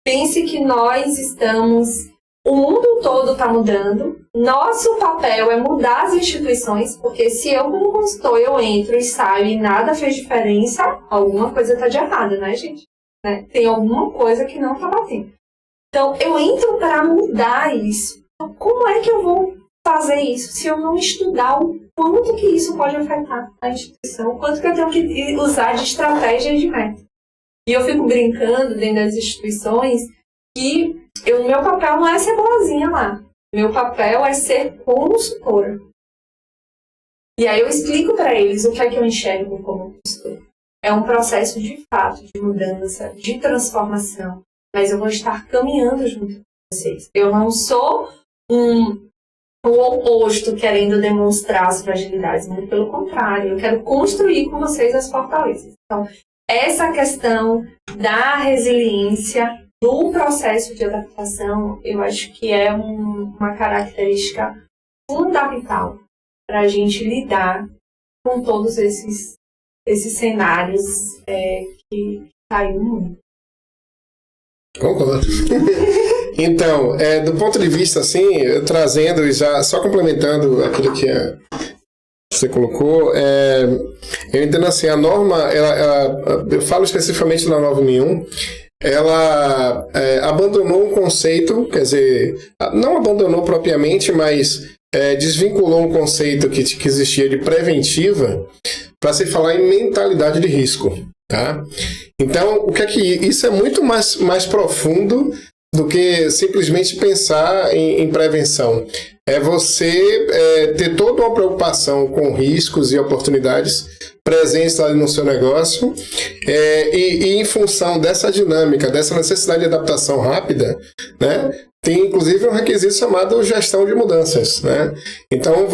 Pense que nós estamos... O mundo todo está mudando. Nosso papel é mudar as instituições, porque se eu, como consultor, eu entro e saio e nada fez diferença, alguma coisa está de errado, né, gente? Né? Tem alguma coisa que não está batendo. Então, eu entro para mudar isso. Então, como é que eu vou fazer isso se eu não estudar o quanto que isso pode afetar a instituição, o quanto que eu tenho que usar de estratégia de método? E eu fico brincando dentro das instituições que o meu papel não é ser boazinha lá. Meu papel é ser consultora. E aí eu explico para eles o que é que eu enxergo como consultora. É um processo de fato, de mudança, de transformação. Mas eu vou estar caminhando junto com vocês. Eu não sou o oposto querendo demonstrar as fragilidades. Muito pelo contrário, eu quero construir com vocês as fortalezas. Então, essa questão da resiliência no processo de adaptação, eu acho que é uma característica fundamental para a gente lidar com todos esses cenários que saem no mundo. Concordo. Então, do ponto de vista, assim, trazendo e já só complementando aquilo que você colocou, eu entendo assim, a norma, eu falo especificamente da 9001, ela abandonou um conceito, quer dizer, não abandonou propriamente, mas desvinculou um conceito que existia de preventiva para se falar em mentalidade de risco, tá? Então, o que é que isso é muito mais profundo do que simplesmente pensar em prevenção. É você ter toda uma preocupação com riscos e oportunidades presentes ali no seu negócio e em função dessa dinâmica, dessa necessidade de adaptação rápida, né, tem inclusive um requisito chamado gestão de mudanças, né? Então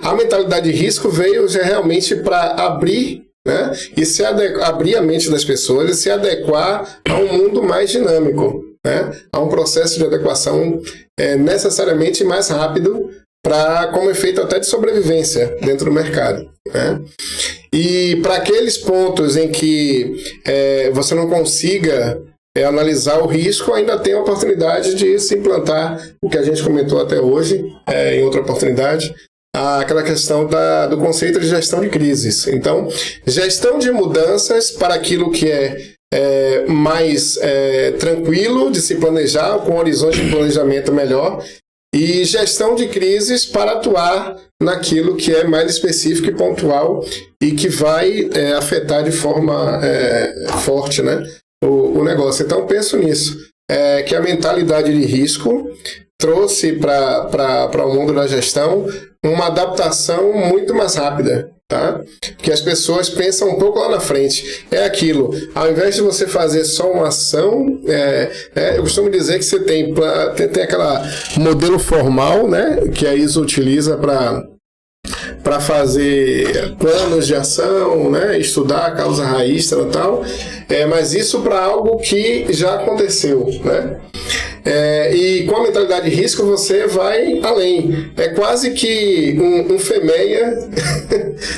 a mentalidade de risco veio já realmente para abrir, né, e abrir a mente das pessoas e se adequar a um mundo mais dinâmico, né, a um processo de adequação necessariamente mais rápido como efeito até de sobrevivência dentro do mercado, né? E para aqueles pontos em que você não consiga analisar o risco, ainda tem a oportunidade de se implantar o que a gente comentou até hoje, em outra oportunidade, aquela questão do conceito de gestão de crises. Então, gestão de mudanças para aquilo que é mais tranquilo de se planejar, com um horizonte de planejamento melhor, e gestão de crises para atuar naquilo que é mais específico e pontual e que vai afetar de forma forte, né, o negócio. Então, penso nisso, que a mentalidade de risco trouxe para o mundo da gestão uma adaptação muito mais rápida, tá? Porque as pessoas pensam um pouco lá na frente. É aquilo, ao invés de você fazer só uma ação, eu costumo dizer que você tem aquela modelo formal, né? Que a ISO utiliza para fazer planos de ação, né? Estudar a causa raiz e tal, mas isso para algo que já aconteceu, né? E com a mentalidade de risco você vai além. É quase que um FEMEA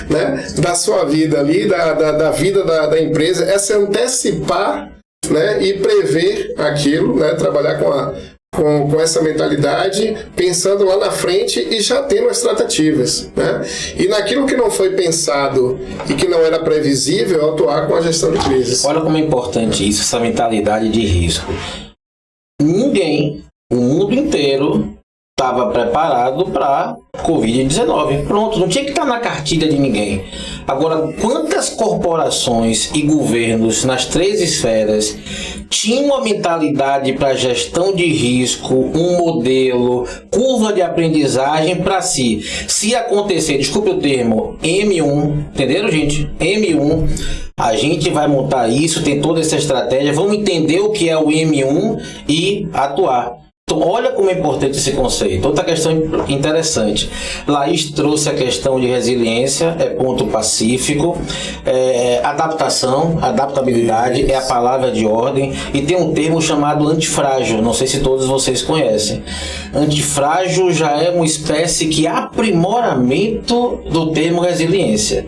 né, da sua vida ali, da vida da empresa, é se antecipar, né, e prever aquilo, né, trabalhar com essa mentalidade, pensando lá na frente e já tendo as tratativas, né? E naquilo que não foi pensado e que não era previsível, atuar com a gestão de crises. Olha como é importante isso, essa mentalidade de risco. Ninguém, o mundo inteiro, estava preparado para Covid-19. Pronto, não tinha que estar na cartilha de ninguém. Agora, quantas corporações e governos nas 3 esferas tinham uma mentalidade para gestão de risco, um modelo, curva de aprendizagem para si? Se acontecer, desculpe o termo, M1, entenderam, gente? M1, a gente vai montar isso, tem toda essa estratégia, vamos entender o que é o M1 e atuar. Então, olha como é importante esse conceito. Outra questão interessante. Laís trouxe a questão de resiliência, ponto pacífico. Adaptação, adaptabilidade é a palavra de ordem. E tem um termo chamado antifrágil. Não sei se todos vocês conhecem. Antifrágil já é uma espécie de aprimoramento do termo resiliência.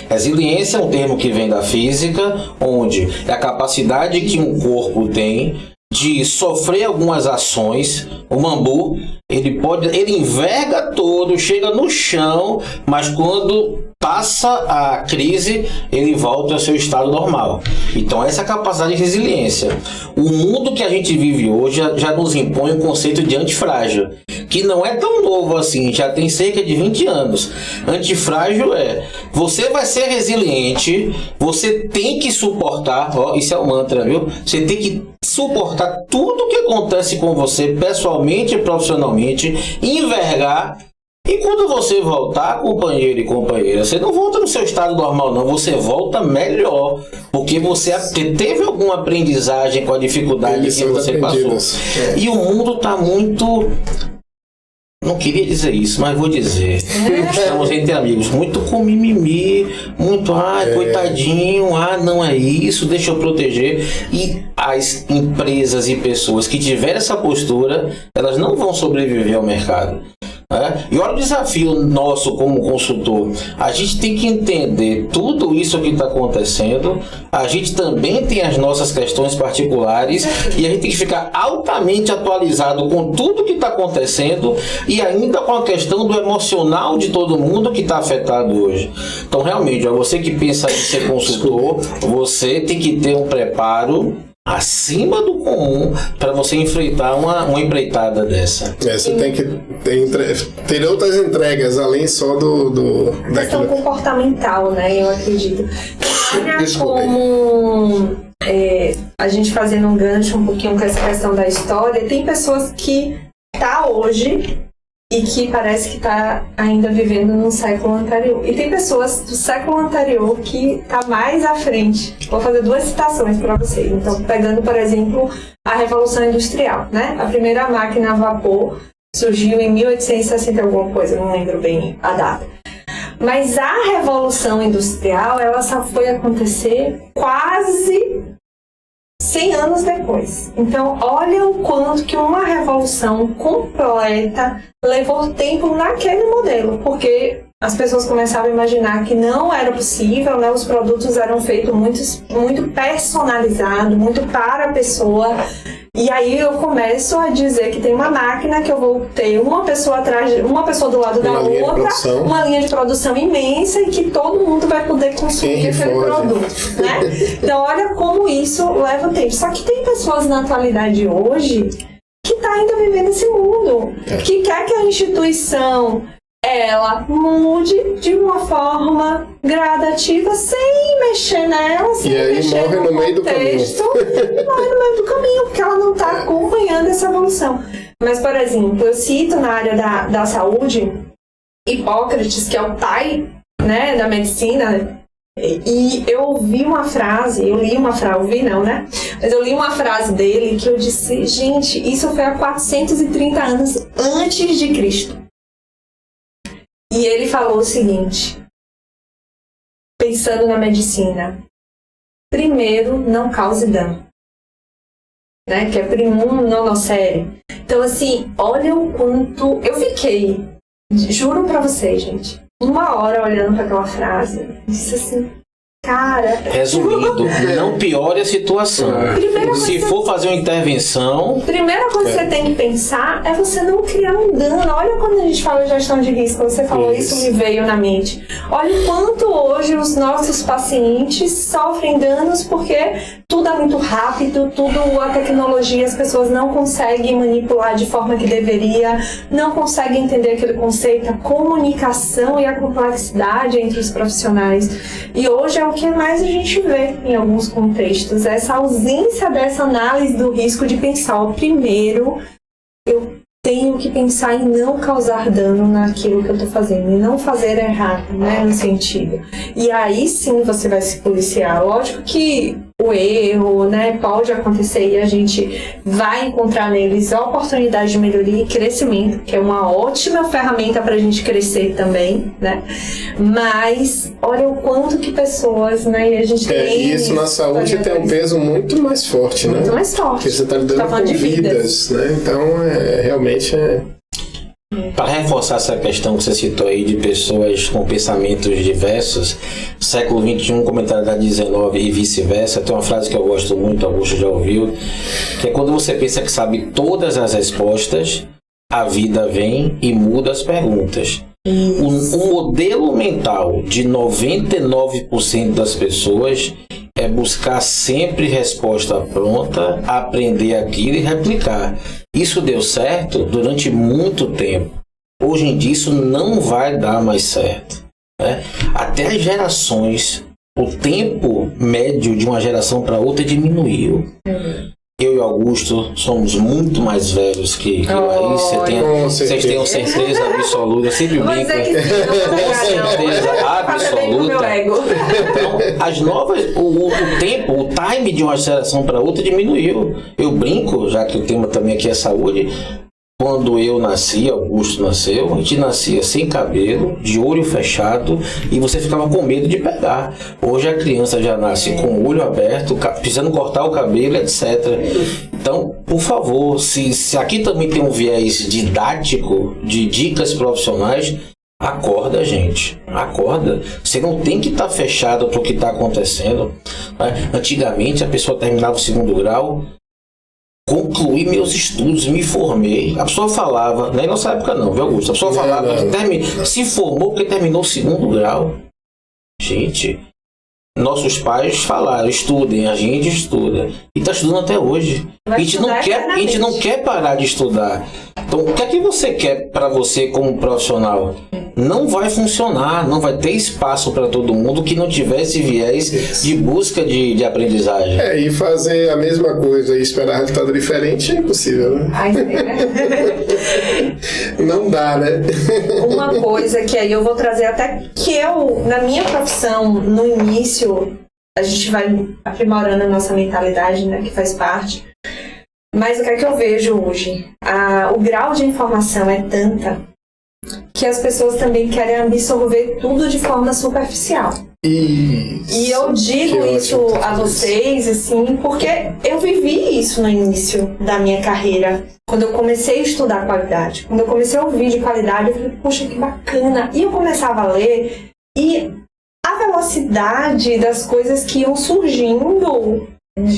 Resiliência é um termo que vem da física, onde é a capacidade que um corpo tem de sofrer algumas ações. O bambu, ele enverga todo, chega no chão, mas quando passa a crise, ele volta ao seu estado normal. Então essa é a capacidade de resiliência. O mundo que a gente vive hoje já nos impõe o conceito de antifrágil, que não é tão novo assim, já tem cerca de 20 anos. Antifrágil você vai ser resiliente, você tem que suportar, isso é o mantra, viu? Você tem que suportar tudo que acontece com você pessoalmente e profissionalmente, envergar. E quando você voltar, companheiro e companheira, você não volta no seu estado normal, não. Você volta melhor, porque você teve alguma aprendizagem com a dificuldade que você passou. E o mundo está muito... Não queria dizer isso, mas vou dizer. Estamos entre amigos. Muito com mimimi, muito, coitadinho, não é isso, deixa eu proteger. E as empresas e pessoas que tiverem essa postura, elas não vão sobreviver ao mercado. E olha o desafio nosso como consultor. A gente tem que entender tudo isso que está acontecendo. A gente também tem as nossas questões particulares e a gente tem que ficar altamente atualizado com tudo que está acontecendo e ainda com a questão do emocional de todo mundo que está afetado hoje. Então, realmente, você que pensa em ser consultor, você tem que ter um preparo acima do comum para você enfrentar uma empreitada dessa. Você tem que ter outras entregas além só da questão comportamental, né? Eu acredito. Olha como a gente fazendo um gancho um pouquinho com essa questão da história, tem pessoas que tá hoje e que parece que está ainda vivendo num século anterior. E tem pessoas do século anterior que está mais à frente. Vou fazer 2 citações para vocês. Então, pegando, por exemplo, a Revolução Industrial, né? A primeira máquina a vapor surgiu em 1860 alguma coisa, não lembro bem a data. Mas a Revolução Industrial, ela só foi acontecer quase 100 anos depois. Então, olha o quanto que uma revolução completa levou tempo naquele modelo, porque as pessoas começavam a imaginar que não era possível, né? Os produtos eram feitos muito personalizados, muito para a pessoa. E aí eu começo a dizer que tem uma máquina que eu vou ter uma pessoa atrás, uma pessoa do lado da outra, uma linha de produção imensa e que todo mundo vai poder consumir aquele produto, né? Então olha como isso leva tempo. Só que tem pessoas na atualidade hoje que está ainda vivendo esse mundo, que quer que a instituição ela mude de uma forma gradativa, sem mexer nela, sem mexer no contexto, e morre no meio do caminho, porque ela não está acompanhando essa evolução. Mas, por exemplo, eu cito na área da saúde Hipócrates, que é o pai né, da medicina, e eu ouvi uma frase, mas eu li uma frase dele que eu disse, gente, isso foi há 430 anos antes de Cristo. E ele falou o seguinte, pensando na medicina, primeiro, não cause dano, né, que é primum non nocere. Então, assim, olha o quanto eu fiquei, juro pra vocês, gente, 1 hora olhando para aquela frase, disse assim, cara... Resumindo, não piore a situação. Se for fazer uma intervenção... Primeira coisa que você tem que pensar é você não criar um dano. Olha quando a gente fala de gestão de risco, você falou isso me veio na mente. Olha o quanto hoje os nossos pacientes sofrem danos porque tudo é muito rápido, a tecnologia, as pessoas não conseguem manipular de forma que deveria, não conseguem entender aquele conceito, a comunicação e a complexidade entre os profissionais. E hoje é o que mais a gente vê em alguns contextos, essa ausência dessa análise do risco de pensar, primeiro, eu tenho que pensar em não causar dano naquilo que eu estou fazendo, e não fazer errado, né, no sentido. E aí sim você vai se policiar. Lógico que o erro, né, pode acontecer e a gente vai encontrar neles a oportunidade de melhoria e crescimento, que é uma ótima ferramenta para a gente crescer também, né? Mas olha o quanto que pessoas, né, e a gente tem... E isso na saúde tem um peso muito mais forte, né? Muito mais forte. Porque você está lidando com vidas, né? Então, realmente é... Para reforçar essa questão que você citou aí de pessoas com pensamentos diversos, século XXI com mentalidade 19 e vice-versa, tem uma frase que eu gosto muito, Augusto já ouviu, que é quando você pensa que sabe todas as respostas, a vida vem e muda as perguntas. O modelo mental de 99% das pessoas é buscar sempre resposta pronta, aprender aquilo e replicar. Isso deu certo durante muito tempo. Hoje em dia isso não vai dar mais certo, né? Até as gerações, o tempo médio de uma geração para outra diminuiu. Eu e o Augusto somos muito mais velhos que Laís. Vocês tenham certeza absoluta. Eu sempre brinco. Com certeza absoluta. Então, as novas, o tempo, o time de uma geração para outra diminuiu. Eu brinco, já que o tema também aqui é saúde. Quando eu nasci, Augusto nasceu, a gente nascia sem cabelo, de olho fechado, e você ficava com medo de pegar. Hoje a criança já nasce com o olho aberto, precisando cortar o cabelo, etc. Então, por favor, se aqui também tem um viés didático, de dicas profissionais, acorda, gente. Acorda. Você não tem que estar fechado para o que está acontecendo, né? Antigamente, a pessoa terminava o 2º grau, concluí meus estudos, me formei. A pessoa falava, nem nossa época não, viu, Augusto? A pessoa falava que se formou porque terminou o 2º grau. Gente, nossos pais falaram, estudem, a gente estuda. E está estudando até hoje. A gente não quer parar de estudar. Então, o que é que você quer para você como profissional? Não vai funcionar, não vai ter espaço para todo mundo que não tivesse viés de busca de aprendizagem. E fazer a mesma coisa e esperar resultado diferente é impossível, né? Não dá, né? Uma coisa que aí eu vou trazer até que eu, na minha profissão, no início, a gente vai aprimorando a nossa mentalidade, né, que faz parte. Mas o que é que eu vejo hoje? O grau de informação é tanta que as pessoas também querem absorver tudo de forma superficial. E eu digo isso a vocês, assim, porque eu vivi isso no início da minha carreira. Quando eu comecei a estudar qualidade, quando eu comecei a ouvir de qualidade, eu falei, poxa, que bacana. E eu começava a ler e a velocidade das coisas que iam surgindo,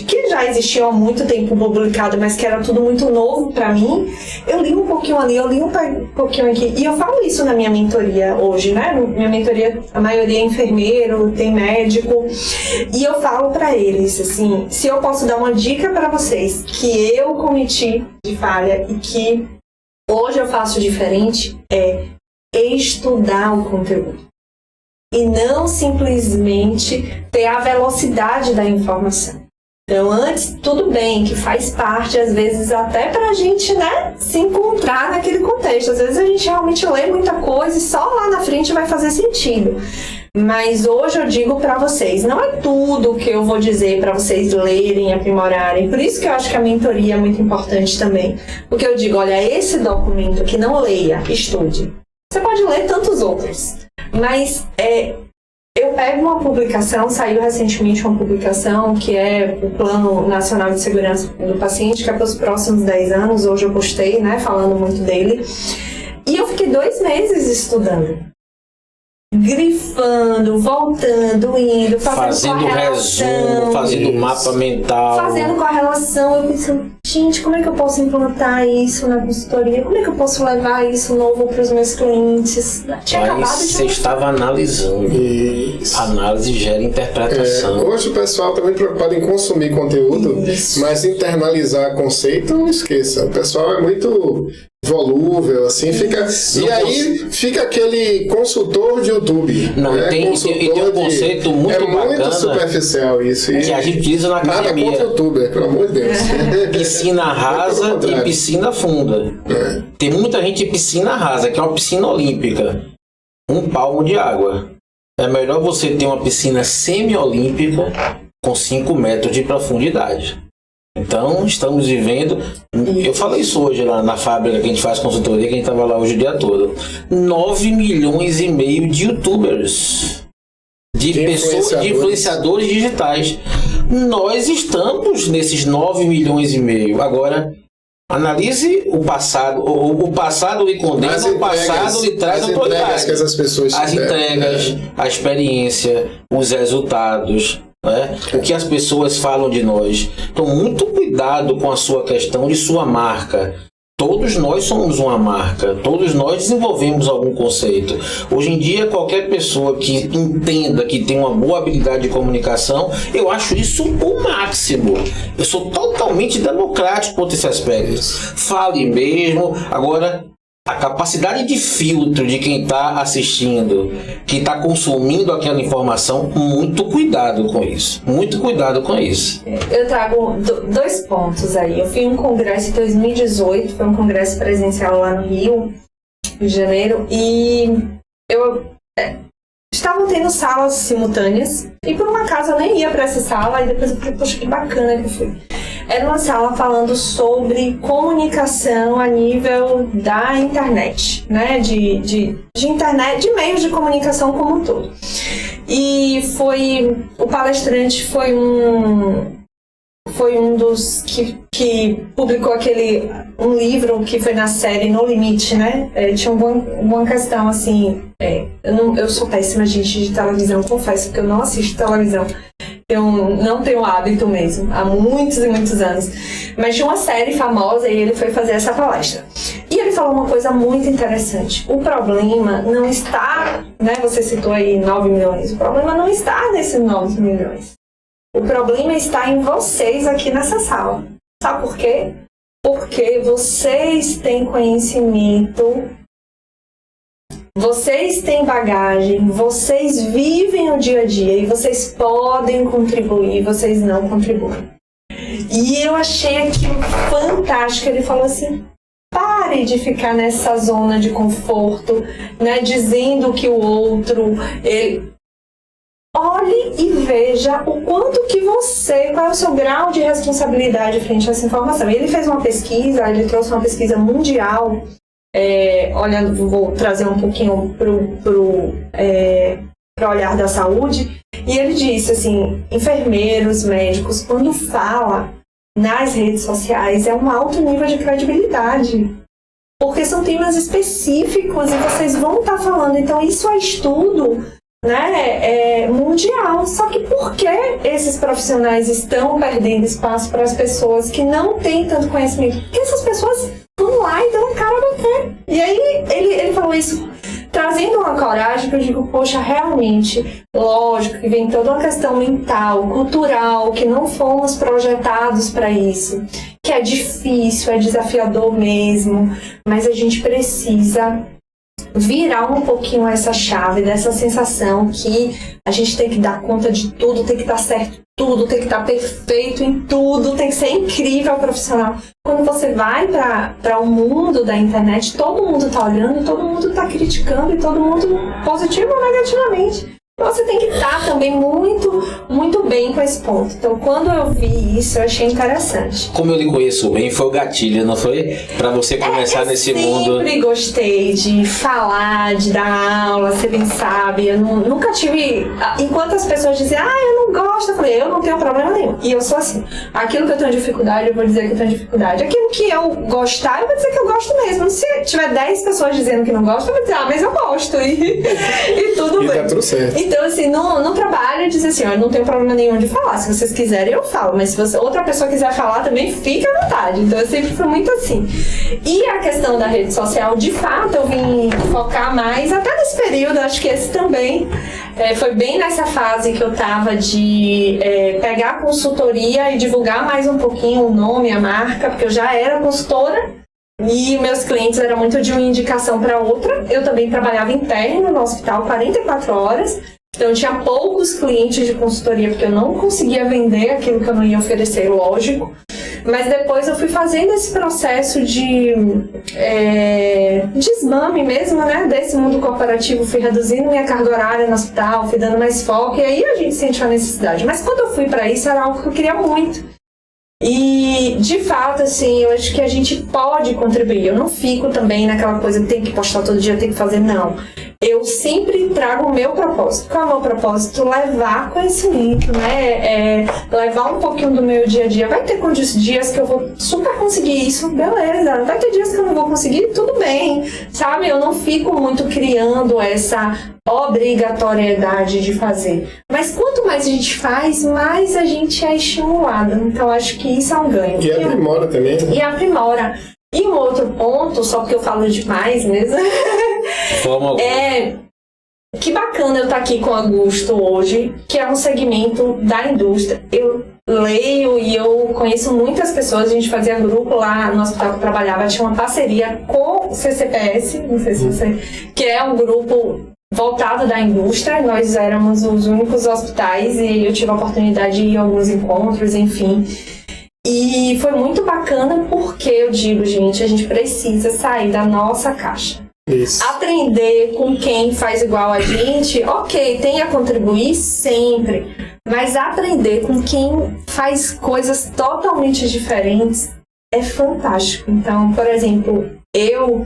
que já existiam há muito tempo publicado, mas que era tudo muito novo para mim, eu li um pouquinho ali, eu li um pouquinho aqui, e eu falo isso na minha mentoria hoje, né? Minha mentoria, a maioria é enfermeiro, tem médico, e eu falo para eles, assim, se eu posso dar uma dica para vocês que eu cometi de falha e que hoje eu faço diferente, é estudar o conteúdo. E não simplesmente ter a velocidade da informação. Então, antes, tudo bem, que faz parte, às vezes, até pra gente, né, se encontrar naquele contexto. Às vezes a gente realmente lê muita coisa e só lá na frente vai fazer sentido. Mas hoje eu digo pra vocês, não é tudo que eu vou dizer pra vocês lerem, aprimorarem. Por isso que eu acho que a mentoria é muito importante também. Porque eu digo, olha, esse documento que não leia, estude. Você pode ler tantos outros, mas eu pego uma publicação, saiu recentemente uma publicação que é o Plano Nacional de Segurança do Paciente, que é para os próximos 10 anos, hoje eu postei, né, falando muito dele, e eu fiquei 2 meses estudando, grifando, voltando, indo, fazendo resumo, fazendo mapa mental, fazendo correlação, eu pensando, gente, como é que eu posso implantar isso na consultoria? Como é que eu posso levar isso novo para os meus clientes? Mas você estava analisando. Isso. Análise gera interpretação. Hoje o pessoal está muito preocupado em consumir conteúdo, mas internalizar conceito, não esqueça. O pessoal é muito volúvel, assim, fica... E aí fica aquele consultor de YouTube. Não, né? tem um conceito muito bacana. É muito superficial isso. Que a gente utiliza na academia. Nada contra o youtuber, pelo amor de Deus. Piscina rasa e piscina funda. Tem muita gente em piscina rasa, que é uma piscina olímpica. 1 palmo de água. É melhor você ter uma piscina semi-olímpica com 5 metros de profundidade. Então, estamos vivendo... Eu falei isso hoje lá na fábrica que a gente faz consultoria, que a gente estava lá hoje o dia todo. 9,5 milhões de youtubers. De pessoas, de influenciadores digitais. Nós estamos nesses 9,5 milhões. Agora, analise o passado. O passado lhe condena, o passado lhe traz autoridade. As entregas, a experiência, os resultados, né? O que as pessoas falam de nós. Então, muito cuidado com a sua questão de sua marca. Todos nós somos uma marca, todos nós desenvolvemos algum conceito. Hoje em dia, qualquer pessoa que entenda que tem uma boa habilidade de comunicação, eu acho isso o máximo. Eu sou totalmente democrático quanto a esse aspecto. Fale mesmo. Agora, a capacidade de filtro de quem está assistindo, quem está consumindo aquela informação, muito cuidado com isso. Muito cuidado com isso. Eu trago 2 pontos aí. Eu fui em um congresso em 2018, foi um congresso presencial lá no Rio de Janeiro, e estavam tendo salas simultâneas, e por um acaso eu nem ia para essa sala, e depois eu falei, poxa, que bacana que eu fui. Era uma sala falando sobre comunicação a nível da internet, né? De internet, de meios de comunicação como um todo. E o palestrante foi um dos que publicou um livro que foi na série No Limite, né? Tinha uma questão assim, eu sou péssima, gente, de televisão, confesso que eu não assisto televisão. Eu não tenho hábito mesmo, há muitos e muitos anos. Mas tinha uma série famosa e ele foi fazer essa palestra. E ele falou uma coisa muito interessante. O problema não está, né? Você citou aí 9 milhões. O problema não está nesses 9 milhões. O problema está em vocês aqui nessa sala. Sabe por quê? Porque vocês têm conhecimento, vocês têm bagagem, vocês vivem o dia a dia e vocês podem contribuir, vocês não contribuem. E eu achei aquilo fantástico. Ele falou assim, pare de ficar nessa zona de conforto, né, dizendo que o outro... Olhe e veja o quanto que qual é o seu grau de responsabilidade frente a essa informação. E ele fez uma pesquisa, ele trouxe uma pesquisa mundial, vou trazer um pouquinho pro olhar da saúde, e ele disse assim, enfermeiros, médicos, quando fala nas redes sociais, é um alto nível de credibilidade, porque são temas específicos e vocês vão estar falando, então isso é estudo, né, mundial. Só que por que esses profissionais estão perdendo espaço para as pessoas que não têm tanto conhecimento? Porque essas pessoas vão lá e dão a cara a bater. E aí ele falou isso trazendo uma coragem que eu digo, poxa, realmente, lógico que vem toda uma questão mental, cultural, que não fomos projetados para isso, que é difícil, é desafiador mesmo, mas a gente precisa virar um pouquinho essa chave dessa sensação que a gente tem que dar conta de tudo, tem que estar certo tudo, tem que estar perfeito em tudo, tem que ser incrível profissional. Quando você vai para o mundo da internet, todo mundo tá olhando, todo mundo tá criticando, e todo mundo positivo ou negativamente. Você tem que estar também muito bem com esse ponto. Então, quando eu vi isso, eu achei interessante. Como eu lhe conheço bem, foi o gatilho, não foi? Pra você começar nesse mundo. Eu sempre gostei de falar, de dar aula, você bem sabe. Eu nunca tive... Enquanto as pessoas dizem, eu não gosto, eu falei, eu não tenho problema nenhum. E eu sou assim. Aquilo que eu tenho dificuldade, eu vou dizer que eu tenho dificuldade. Aquilo que eu gostar, eu vou dizer que eu gosto mesmo. Se tiver 10 pessoas dizendo que não gostam, eu vou dizer, mas eu gosto. E tudo bem. Tá tudo certo. Então, assim, no trabalho, eu disse assim, eu não tenho problema nenhum de falar. Se vocês quiserem, eu falo. Mas se outra pessoa quiser falar também, fique à vontade. Então, eu sempre fui muito assim. E a questão da rede social, de fato, eu vim focar mais, até nesse período, acho que esse também. Foi bem nessa fase que eu tava de pegar a consultoria e divulgar mais um pouquinho o nome, a marca, porque eu já era consultora. E meus clientes eram muito de uma indicação para outra. Eu também trabalhava interno no hospital 44 horas. Então, eu tinha poucos clientes de consultoria, porque eu não conseguia vender aquilo que eu não ia oferecer, lógico. Mas depois eu fui fazendo esse processo de desmame mesmo, né? Desse mundo corporativo, fui reduzindo minha carga horária no hospital, fui dando mais foco, e aí a gente sentiu a necessidade. Mas quando eu fui para isso, era algo que eu queria muito. E, de fato, assim, eu acho que a gente pode contribuir. Eu não fico também naquela coisa, tem que postar todo dia, tem que fazer, não. Eu sempre trago o meu propósito. Qual é o meu propósito? Levar conhecimento, né? Levar um pouquinho do meu dia a dia. Vai ter dias que eu vou super conseguir isso, beleza. Vai ter dias que eu não vou conseguir, tudo bem, sabe? Eu não fico muito criando essa obrigatoriedade de fazer. Mas quanto mais a gente faz, mais a gente é estimulado. Então, acho que isso é um ganho. E aprimora também. E aprimora. E um outro ponto, só porque eu falo demais mesmo, que bacana eu estar aqui com o Augusto hoje, que é um segmento da indústria. Eu leio e eu conheço muitas pessoas, a gente fazia grupo lá no hospital que eu trabalhava, tinha uma parceria com o CCPS, não sei se você... que é um grupo voltado da indústria. Nós éramos os únicos hospitais e eu tive a oportunidade de ir a alguns encontros, enfim. E foi muito bacana porque eu digo, gente, a gente precisa sair da nossa caixa. Isso. Aprender com quem faz igual a gente, ok, tem a contribuir sempre, mas aprender com quem faz coisas totalmente diferentes é fantástico. Então, por exemplo, eu,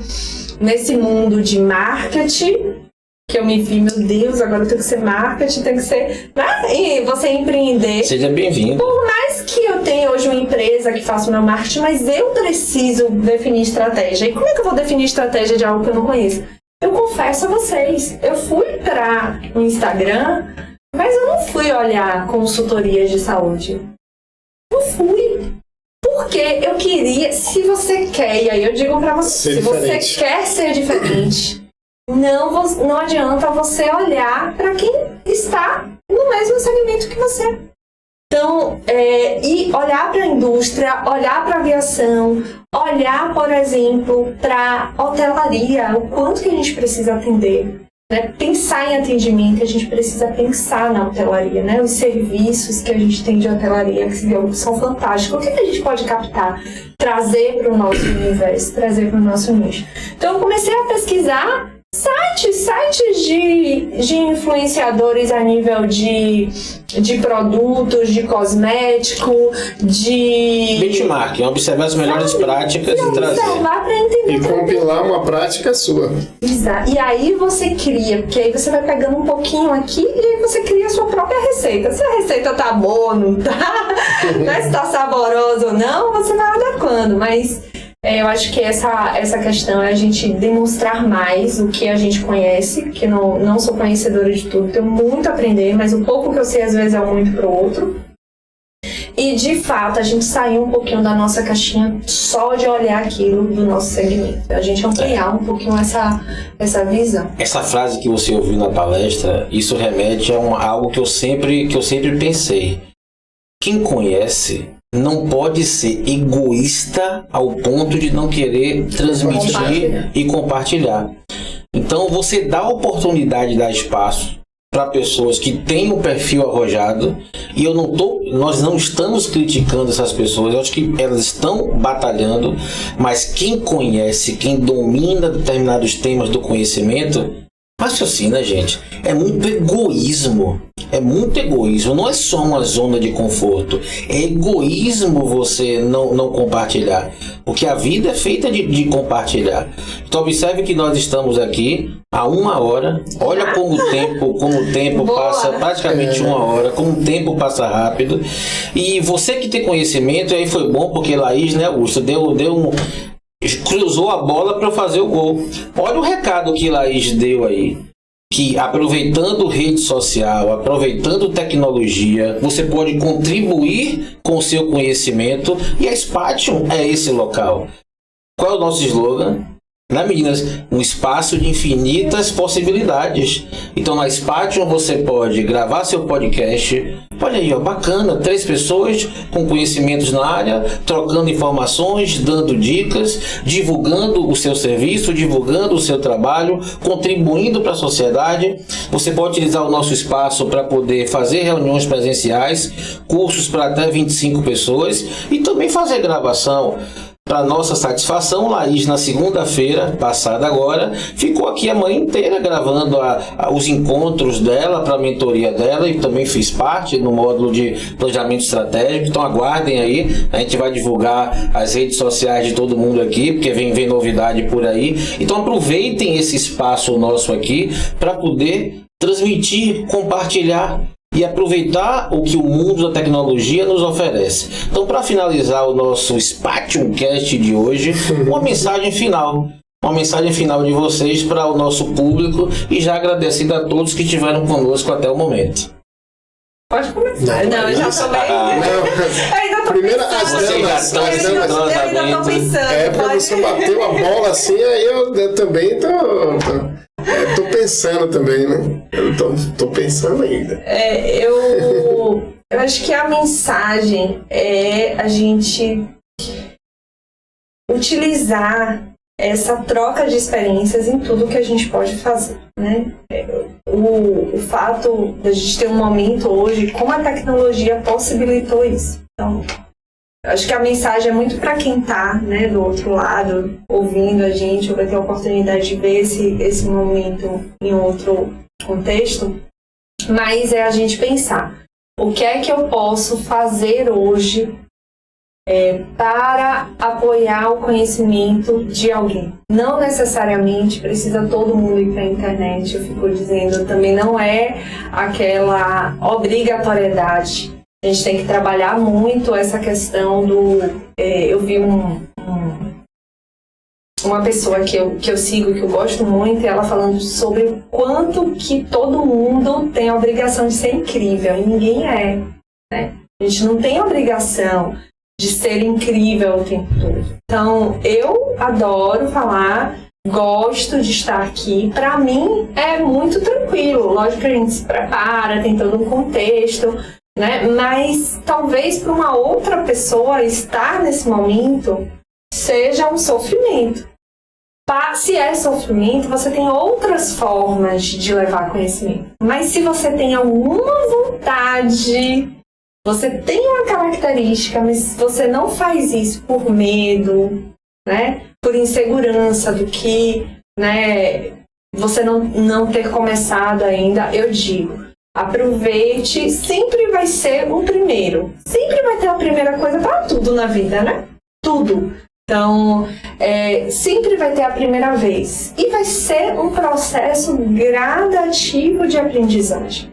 nesse mundo de marketing, que eu me vi, meu Deus, agora eu tenho que ser marketing, tem que ser... Né? E você empreender. Seja bem-vindo. Por mais que eu tenha hoje uma empresa que faça o meu marketing, mas eu preciso definir estratégia. E como é que eu vou definir estratégia de algo que eu não conheço? Eu confesso a vocês, eu fui para o Instagram, mas eu não fui olhar consultorias de saúde. Eu fui. Porque eu queria, se você quer, e aí eu digo para você, se você quer ser diferente... Não adianta você olhar para quem está no mesmo segmento que você. Então, e olhar para a indústria, olhar para a aviação, olhar, por exemplo, para a hotelaria, o quanto que a gente precisa atender. Né? Pensar em atendimento, a gente precisa pensar na hotelaria, né? Os serviços que a gente tem de hotelaria, que são fantásticos. O que a gente pode captar? Trazer para o nosso universo, trazer para o nosso nicho. Então, eu comecei a pesquisar sites de influenciadores a nível de produtos, de cosmético, de... benchmarking, observar as melhores práticas e trazer. Observar para entender. E compilar uma prática sua. Exato. E aí você cria, porque aí você vai pegando um pouquinho aqui e aí você cria a sua própria receita. Se a receita tá boa ou não tá, né? Se tá saborosa ou não, você vai adequando, mas... eu acho que essa questão é a gente demonstrar mais o que a gente conhece, que não sou conhecedora de tudo, tenho muito a aprender, mas o pouco que eu sei às vezes é muito pro outro. E de fato, a gente sair um pouquinho da nossa caixinha só de olhar aquilo do nosso segmento. A gente ampliar um pouquinho essa visão. Essa frase que você ouviu na palestra, isso remete a algo que eu sempre pensei. Quem conhece não pode ser egoísta ao ponto de não querer transmitir e compartilhar. Então você dá a oportunidade, dá espaço para pessoas que têm um perfil arrojado, e nós não estamos criticando essas pessoas, eu acho que elas estão batalhando, mas quem conhece, quem domina determinados temas do conhecimento, raciocina, gente. É muito egoísmo. Não é só uma zona de conforto. É egoísmo você não compartilhar. Porque a vida é feita de compartilhar. Então observe que nós estamos aqui há 1 hora. Olha como o tempo passa, praticamente 1 hora, como o tempo passa rápido. E você que tem conhecimento, aí foi bom porque Laís, né, Augusto, cruzou a bola para fazer o gol. Olha o recado que Laís deu aí. Que aproveitando rede social, aproveitando tecnologia, você pode contribuir com o seu conhecimento, e a Spatium é esse local. Qual é o nosso slogan? Né, meninas? Um espaço de infinitas possibilidades. Então na Spatium você pode gravar seu podcast. Olha aí, ó, bacana, 3 pessoas com conhecimentos na área, trocando informações, dando dicas, divulgando o seu serviço, divulgando o seu trabalho, contribuindo para a sociedade. Você pode utilizar o nosso espaço para poder fazer reuniões presenciais, cursos para até 25 pessoas e também fazer gravação. Para nossa satisfação, Laís, na segunda-feira passada agora, ficou aqui a manhã inteira gravando os encontros dela, para a mentoria dela, e também fiz parte no módulo de planejamento estratégico. Então aguardem aí, a gente vai divulgar as redes sociais de todo mundo aqui, porque vem novidade por aí. Então aproveitem esse espaço nosso aqui para poder transmitir, compartilhar e aproveitar o que o mundo da tecnologia nos oferece. Então, para finalizar o nosso Spatium Cast de hoje, uma mensagem final de vocês para o nosso público, e já agradecendo a todos que estiveram conosco até o momento. Pode começar. Não, eu já tô bem. Primeiro, as damas. Eu ainda tô pensando. Pra você bater uma bola assim, aí eu também tô pensando também, né? Eu tô pensando ainda. Eu acho que a mensagem é a gente utilizar essa troca de experiências em tudo que a gente pode fazer, né? O fato de a gente ter um momento hoje, como a tecnologia possibilitou isso. Então, acho que a mensagem é muito para quem está, né, do outro lado, ouvindo a gente, ou vai ter a oportunidade de ver esse momento em outro contexto, mas é a gente pensar, o que é que eu posso fazer hoje para apoiar o conhecimento de alguém. Não necessariamente precisa todo mundo ir para a internet, eu fico dizendo, também não é aquela obrigatoriedade. A gente tem que trabalhar muito essa questão do... eu vi uma pessoa que eu sigo, que eu gosto muito, e ela falando sobre o quanto que todo mundo tem a obrigação de ser incrível, e ninguém é, né? A gente não tem a obrigação de ser incrível o tempo todo. Então, eu adoro falar, gosto de estar aqui. Para mim, é muito tranquilo. Lógico que a gente se prepara, tem todo um contexto, né? Mas talvez para uma outra pessoa estar nesse momento seja um sofrimento. Se é sofrimento, você tem outras formas de levar conhecimento. Mas se você tem alguma vontade, você tem uma característica, mas você não faz isso por medo, né? Por insegurança do que, né, você não ter começado ainda, eu digo, aproveite, sempre vai ser o primeiro. Sempre vai ter a primeira coisa para tudo na vida, né? Tudo. Então, sempre vai ter a primeira vez. E vai ser um processo gradativo de aprendizagem.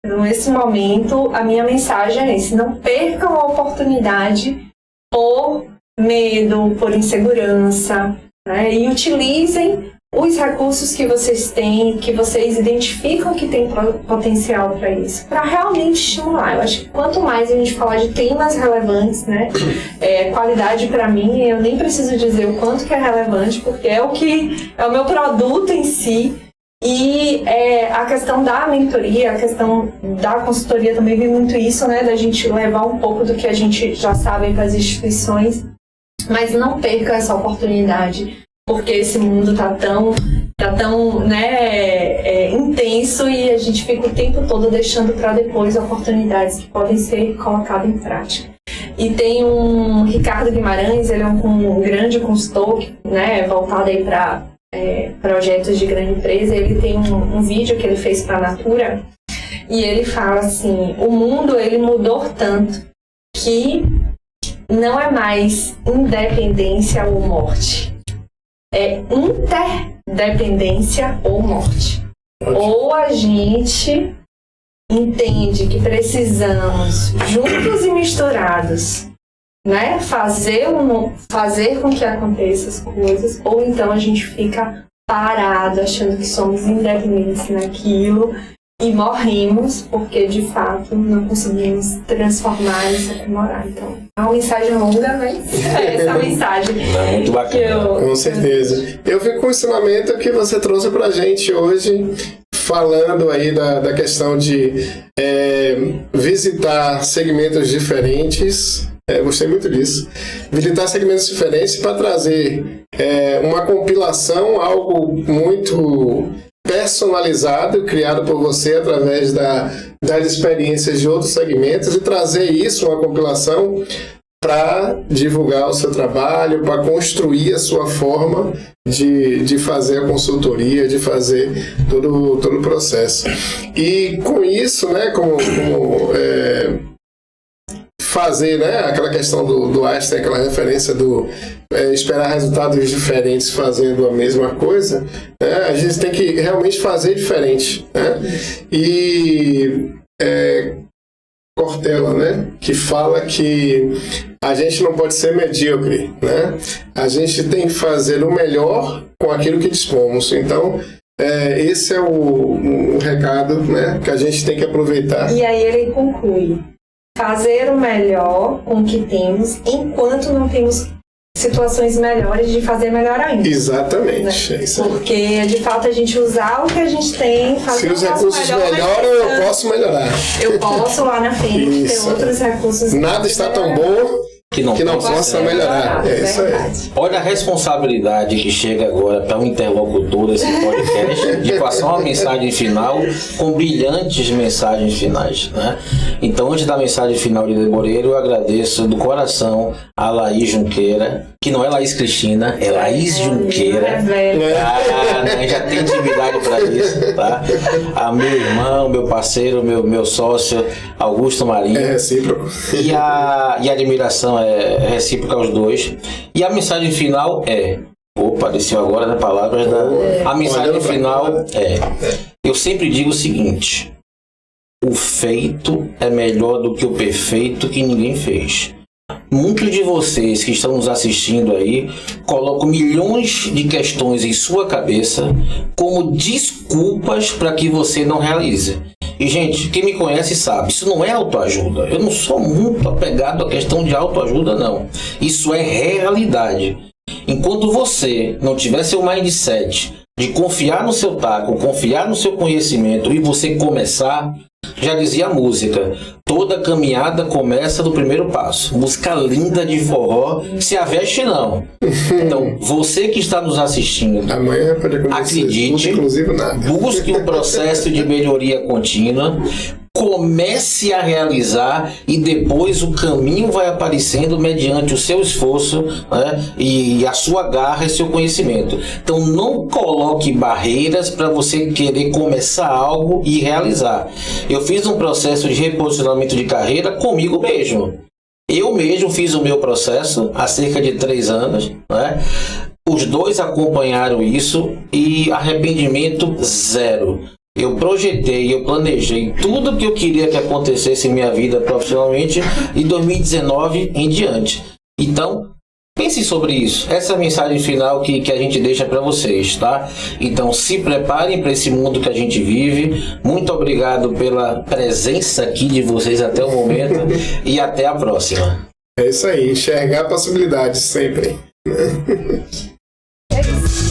Então, nesse momento, a minha mensagem é esse: não percam a oportunidade por medo, por insegurança, né? E utilizem os recursos que vocês têm, que vocês identificam que tem potencial para isso, para realmente estimular. Eu acho que quanto mais a gente falar de temas relevantes, né? Qualidade para mim, eu nem preciso dizer o quanto que é relevante, porque é o meu produto em si. E a questão da mentoria, a questão da consultoria também vem muito isso, né? Da gente levar um pouco do que a gente já sabe para as instituições, mas não perca essa oportunidade, porque esse mundo tá tão né, intenso penso e a gente fica o tempo todo deixando para depois oportunidades que podem ser colocadas em prática. E tem um Ricardo Guimarães, ele é um grande consultor, né, voltado aí para projetos de grande empresa. Ele tem um vídeo que ele fez para a Natura e ele fala assim: o mundo ele mudou tanto que não é mais independência ou morte, é interdependência ou morte. Ou a gente entende que precisamos, juntos e misturados, né, fazer com que aconteçam as coisas, ou então a gente fica parado achando que somos independentes naquilo e morremos porque de fato não conseguimos transformar isso em morar. Então é uma mensagem longa, mas é essa a mensagem. É muito bacana. Com certeza. Eu fico com o ensinamento que você trouxe pra gente hoje, falando aí da questão de visitar segmentos diferentes. Gostei muito disso. Visitar segmentos diferentes para trazer uma compilação, algo muito personalizado, criado por você através das experiências de outros segmentos, e trazer isso, uma compilação, para divulgar o seu trabalho, para construir a sua forma de fazer a consultoria, de fazer todo o processo. E com isso, né, fazer, né, aquela questão do Einstein, aquela referência do esperar resultados diferentes fazendo a mesma coisa, né, a gente tem que realmente fazer diferente, né? E Cortella, né, que fala que a gente não pode ser medíocre, né? A gente tem que fazer o melhor com aquilo que dispomos. Então, esse é o recado, né, que a gente tem que aproveitar. E aí ele conclui: fazer o melhor com o que temos, enquanto não temos situações melhores de fazer melhor ainda. Exatamente. Né? É isso aí. Porque, de fato, a gente usar o que a gente tem, fazer se os recursos melhoram, eu posso melhorar. Eu posso lá na frente ter outros recursos. Nada está tão bom que não possa melhorar. É isso aí. Olha a responsabilidade que chega agora para um interlocutor desse podcast de passar uma mensagem final com brilhantes mensagens finais, né? Então, antes da mensagem final de Deboreiro, eu agradeço do coração a Laís Junqueira, que não é Laís Cristina, é Laís Junqueira. Já tem intimidade para isso, tá? A meu irmão, meu parceiro, meu sócio, Augusto Marinho. É recíproco. E a admiração é recíproca aos dois. E a mensagem final apareceu agora na palavra a mensagem final eu sempre digo o seguinte: o feito é melhor do que o perfeito que ninguém fez. Muitos de vocês que estão nos assistindo aí colocam milhões de questões em sua cabeça como desculpas para que você não realize. E, gente, quem me conhece sabe, isso não é autoajuda. Eu não sou muito apegado à questão de autoajuda, não. Isso é realidade. Enquanto você não tiver seu mindset de confiar no seu taco, confiar no seu conhecimento e você começar, já dizia a música, toda caminhada começa do primeiro passo. Música linda de forró, se aveste não. Então, você que está nos assistindo, amanhã pode acontecer acredite, tudo, inclusive nada. Busque um processo de melhoria contínua, comece a realizar e depois o caminho vai aparecendo mediante o seu esforço, né, e a sua garra e seu conhecimento. Então não coloque barreiras para você querer começar algo e realizar. Eu fiz um processo de reposicionamento de carreira comigo mesmo. Eu mesmo fiz o meu processo há cerca de 3 anos, né? Os dois acompanharam isso e arrependimento zero. Eu projetei, eu planejei tudo que eu queria que acontecesse em minha vida profissionalmente em 2019 em diante. Então, pense sobre isso. Essa é a mensagem final que a gente deixa para vocês, tá? Então, se preparem para esse mundo que a gente vive. Muito obrigado pela presença aqui de vocês até o momento e até a próxima. É isso aí, enxergar possibilidades sempre. É isso.